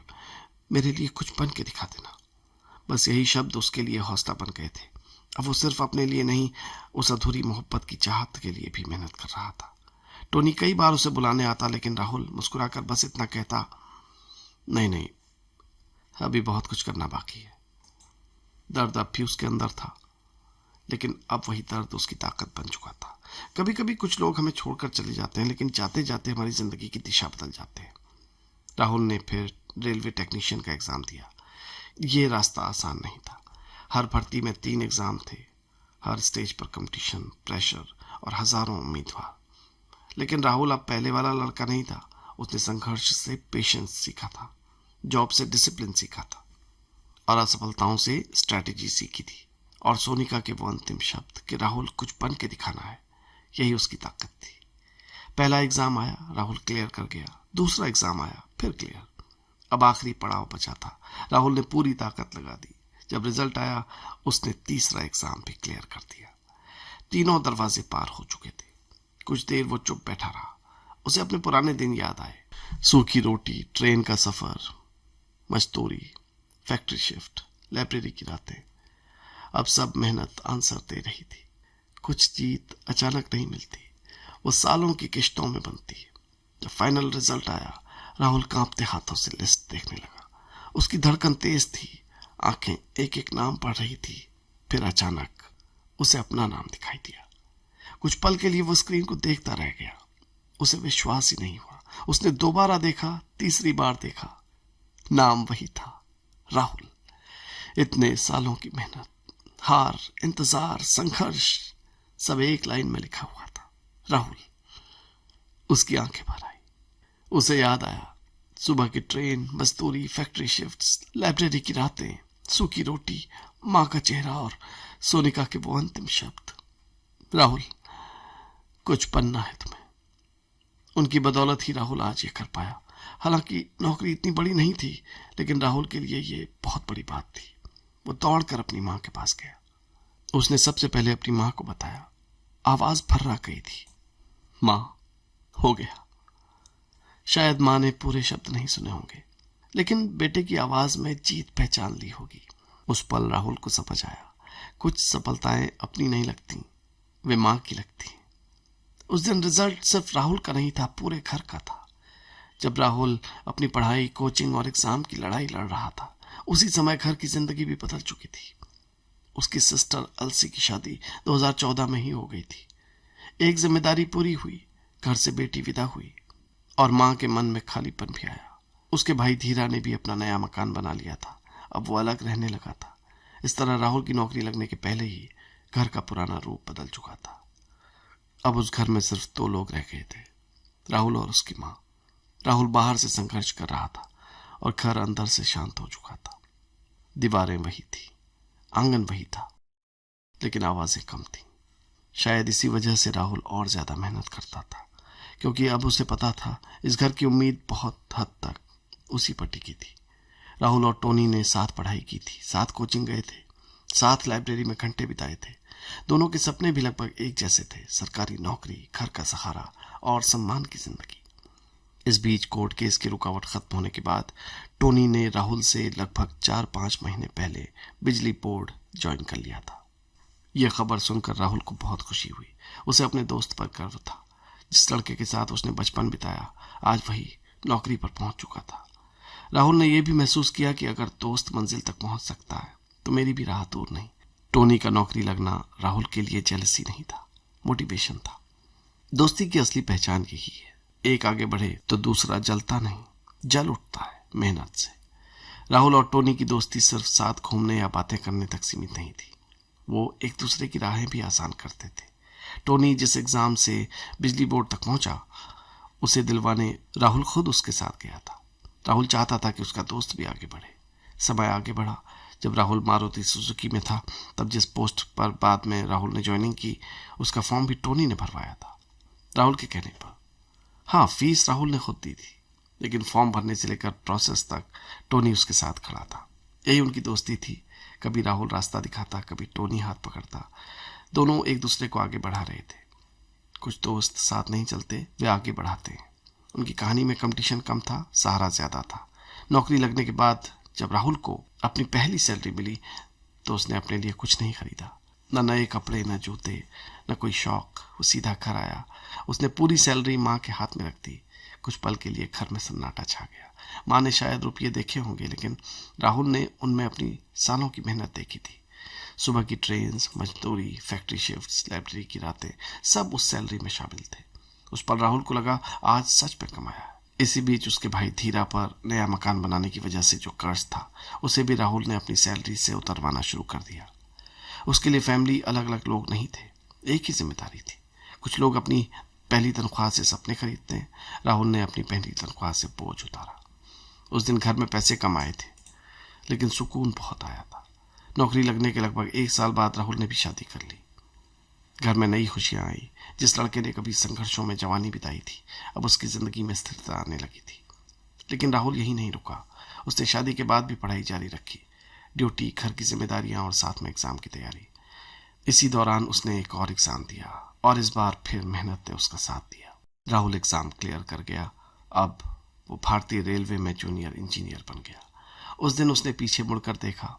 मेरे लिए कुछ बन के दिखा देना। बस यही शब्द उसके लिए हौसला बन गए थे। अब वो सिर्फ अपने लिए नहीं, उस अधूरी मोहब्बत की चाहत के लिए भी मेहनत कर रहा था। टोनी कई बार उसे बुलाने आता, लेकिन राहुल मुस्कुराकर बस इतना कहता, नहीं नहीं, अभी बहुत कुछ करना बाकी है। दर्द अब भी उसके अंदर था, लेकिन अब वही दर्द उसकी ताकत बन चुका था। कभी कभी कुछ लोग हमें छोड़कर चले जाते हैं, लेकिन जाते जाते हमारी जिंदगी की दिशा बदल जाते हैं। राहुल ने फिर रेलवे टेक्नीशियन का एग्जाम दिया। ये रास्ता आसान नहीं था। हर भर्ती में 3 एग्जाम थे, हर स्टेज पर कंपटीशन, प्रेशर और हजारों उम्मीदवार। लेकिन राहुल अब पहले वाला लड़का नहीं था। उसने संघर्ष से पेशेंस सीखा था, जॉब से डिसिप्लिन सीखा था और असफलताओं से स्ट्रैटेजी सीखी थी। और सोनिका के वो अंतिम शब्द कि राहुल कुछ बन के दिखाना है, यही उसकी ताकत थी। पहला एग्जाम आया, राहुल क्लियर कर गया। दूसरा एग्जाम आया, फिर क्लियर। अब आखिरी पड़ाव बचा था। राहुल ने पूरी ताकत लगा दी। जब रिजल्ट आया, उसने तीसरा एग्जाम भी क्लियर कर दिया। तीनों दरवाजे पार हो चुके थे। कुछ देर वो चुप बैठा रहा। उसे अपने पुराने दिन याद आए, सूखी रोटी, ट्रेन का सफर, मजदूरी, फैक्ट्री शिफ्ट, लाइब्रेरी की रातें। अब सब मेहनत आंसर दे रही थी। कुछ जीत अचानक नहीं मिलती, वो सालों की किश्तों में बनती है। जब फाइनल रिजल्ट आया, राहुल कांपते हाथों से लिस्ट देखने लगा। उसकी धड़कन तेज थी, आंखें एक एक नाम पढ़ रही थी। फिर अचानक उसे अपना नाम दिखाई दिया। कुछ पल के लिए वो स्क्रीन को देखता रह गया। उसे विश्वास ही नहीं हुआ। उसने दोबारा देखा, तीसरी बार देखा, नाम वही था, राहुल। इतने सालों की मेहनत, हार, इंतजार, संघर्ष, सब एक लाइन में लिखा हुआ था, राहुल। उसकी आंखें भर आई। उसे याद आया सुबह की ट्रेन, मजदूरी, फैक्ट्री शिफ्ट्स, लाइब्रेरी की रातें, सूखी रोटी, माँ का चेहरा और सोनिका के वो अंतिम शब्द, राहुल कुछ बनना है तुम्हें। उनकी बदौलत ही राहुल आज ये कर पाया। हालांकि नौकरी इतनी बड़ी नहीं थी, लेकिन राहुल के लिए ये बहुत बड़ी बात थी। वो दौड़कर अपनी माँ के पास गया। उसने सबसे पहले अपनी माँ को बताया। आवाज भर्रा गई थी, माँ, हो गया। शायद माँ ने पूरे शब्द नहीं सुने होंगे, लेकिन बेटे की आवाज में जीत पहचान ली होगी। उस पल राहुल को समझ आया, कुछ सफलताएं अपनी नहीं लगती, वे माँ की लगती। उस दिन रिजल्ट सिर्फ राहुल का नहीं था, पूरे घर का था। जब राहुल अपनी पढ़ाई, कोचिंग और एग्जाम की लड़ाई लड़ रहा था, उसी समय घर की जिंदगी भी बदल चुकी थी। उसकी सिस्टर अलसी की शादी 2014 में ही हो गई थी। एक जिम्मेदारी पूरी हुई, घर से बेटी विदा हुई और माँ के मन में खालीपन भी आया। उसके भाई धीरा ने भी अपना नया मकान बना लिया था। अब वो अलग रहने लगा था। इस तरह राहुल की नौकरी लगने के पहले ही घर का पुराना रूप बदल चुका था। अब उस घर में सिर्फ 2 लोग रह गए थे, राहुल और उसकी माँ। राहुल बाहर से संघर्ष कर रहा था और घर अंदर से शांत हो चुका था। दीवारें वही थी, आंगन वही था, लेकिन आवाजें कम थी। शायद इसी वजह से राहुल और ज्यादा मेहनत करता था, क्योंकि अब उसे पता था इस घर की उम्मीद बहुत हद तक उसी पर टिकी थी। राहुल और टोनी ने साथ पढ़ाई की थी, साथ कोचिंग गए थे, साथ लाइब्रेरी में घंटे बिताए थे। दोनों के सपने भी लगभग एक जैसे थे, सरकारी नौकरी, घर का सहारा और सम्मान की जिंदगी। इस बीच कोर्ट केस की रुकावट खत्म होने के बाद टोनी ने राहुल से लगभग 4-5 महीने पहले बिजली बोर्ड ज्वाइन कर लिया था। यह खबर सुनकर राहुल को बहुत खुशी हुई। उसे अपने दोस्त पर गर्व था। जिस लड़के के साथ उसने बचपन बिताया, आज वही नौकरी पर पहुंच चुका था। राहुल ने यह भी महसूस किया कि अगर दोस्त मंजिल तक पहुंच सकता है तो मेरी भी राह दूर नहीं। टोनी का नौकरी लगना राहुल के लिए जेलसी नहीं था, मोटिवेशन था। दोस्ती की असली पहचान यही है, एक आगे बढ़े तो दूसरा जलता नहीं, जल उठता है मेहनत से। राहुल और टोनी की दोस्ती सिर्फ साथ घूमने या बातें करने तक सीमित नहीं थी, वो एक दूसरे की राहें भी आसान करते थे। टोनी जिस एग्जाम से बिजली बोर्ड तक पहुंचा, उसे दिलवाने राहुल खुद उसके साथ गया था। राहुल चाहता था कि उसका दोस्त भी आगे बढ़े। समय आगे बढ़ा। जब राहुल मारुति सुजुकी में था, तब जिस पोस्ट पर बाद में राहुल ने ज्वाइनिंग की, उसका फॉर्म भी टोनी ने भरवाया था, राहुल के कहने पर। हाँ, फीस राहुल ने खुद दी थी, लेकिन फॉर्म भरने से लेकर प्रोसेस तक टोनी उसके साथ खड़ा था। यही उनकी दोस्ती थी। कभी राहुल रास्ता दिखाता, कभी टोनी हाथ पकड़ता। दोनों एक दूसरे को आगे बढ़ा रहे थे। कुछ दोस्त साथ नहीं चलते, वे आगे बढ़ाते हैं। उनकी कहानी में कंपटीशन कम था, सहारा ज्यादा था। नौकरी लगने के बाद जब राहुल को अपनी पहली सैलरी मिली, तो उसने अपने लिए कुछ नहीं खरीदा। न नए कपड़े, न जूते, न कोई शौक। वो सीधा घर आया। उसने पूरी सैलरी माँ के हाथ में रख दी। कुछ पल के लिए घर में सन्नाटा छा गया। माँ ने शायद रुपये देखे होंगे, लेकिन राहुल ने उनमें अपनी सालों की मेहनत देखी थी। सुबह की ट्रेन, मजदूरी, फैक्ट्री शिफ्ट्स, लाइब्रेरी की रातें, सब उस सैलरी में शामिल थे। उस पल राहुल को लगा आज सच में कमाया। इसी बीच उसके भाई धीरा पर नया मकान बनाने की वजह से जो कर्ज था, उसे भी राहुल ने अपनी सैलरी से उतरवाना शुरू कर दिया। उसके लिए फैमिली अलग अलग लोग नहीं थे, एक ही जिम्मेदारी थी। कुछ लोग अपनी पहली तनख्वाह से सपने खरीदते हैं। राहुल ने अपनी पहली तनख्वाह से बोझ उतारा। उस दिन घर में पैसे कम आए थे, लेकिन सुकून बहुत आया था। नौकरी लगने के लगभग 1 साल बाद राहुल ने भी शादी कर ली। घर में नई खुशियां आई। जिस लड़के ने कभी संघर्षों में जवानी बिताई थी, अब उसकी जिंदगी में स्थिरता आने लगी थी। लेकिन राहुल यही नहीं रुका। उसने शादी के बाद भी पढ़ाई जारी रखी। ड्यूटी, घर की जिम्मेदारियां और साथ में एग्जाम की तैयारी। इसी दौरान उसने एक और एग्जाम दिया, और इस बार फिर मेहनत ने उसका साथ दिया। राहुल एग्जाम क्लियर कर गया। अब वो भारतीय रेलवे में जूनियर इंजीनियर बन गया। उस दिन उसने पीछे मुड़कर देखा।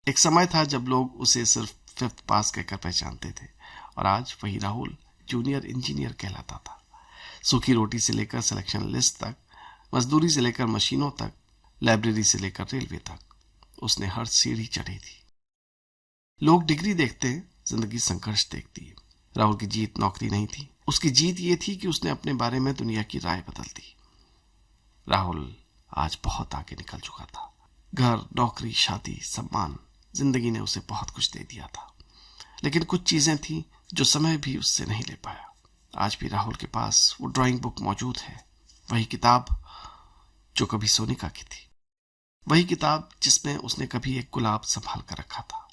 एक समय था जब लोग उसे सिर्फ 5th पास कहकर पहचानते थे, और आज वही राहुल जूनियर इंजीनियर कहलाता था। सूखी रोटी से लेकर सिलेक्शन लिस्ट तक, मजदूरी से लेकर मशीनों तक, लाइब्रेरी से लेकर रेलवे तक, उसने हर सीढ़ी चढ़ी थी। लोग डिग्री देखते हैं, जिंदगी संघर्ष देखती है। राहुल की जीत नौकरी नहीं थी। उसकी जीत ये थी कि उसने अपने बारे में दुनिया की राय बदल दी। राहुल आज बहुत आगे निकल चुका था। घर, नौकरी, शादी, सम्मान, जिंदगी ने उसे बहुत कुछ दे दिया था। लेकिन कुछ चीजें थी जो समय भी उससे नहीं ले पाया। आज भी राहुल के पास वो ड्राइंग बुक मौजूद है, वही किताब जो कभी सोनिका की थी, वही किताब जिसमें उसने कभी एक गुलाब संभाल कर रखा था।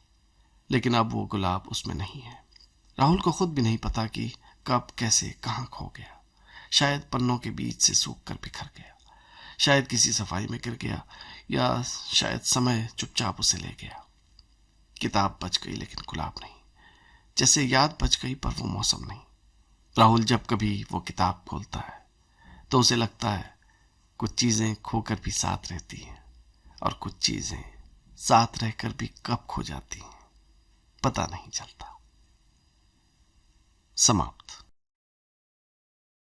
लेकिन अब वो गुलाब उसमें नहीं है। राहुल को खुद भी नहीं पता कि कब, कैसे, कहाँ खो गया। शायद पन्नों के बीच से सूख कर बिखर गया, शायद किसी सफाई में गिर गया, या शायद समय चुपचाप उसे ले गया। किताब बच गई, लेकिन गुलाब नहीं। जैसे याद बच गई, पर वो मौसम नहीं। राहुल जब कभी वो किताब खोलता है, तो उसे लगता है कुछ चीजें खोकर भी साथ रहती हैं, और कुछ चीजें साथ रहकर भी कब खो जाती हैं, पता नहीं चलता। समाप्त।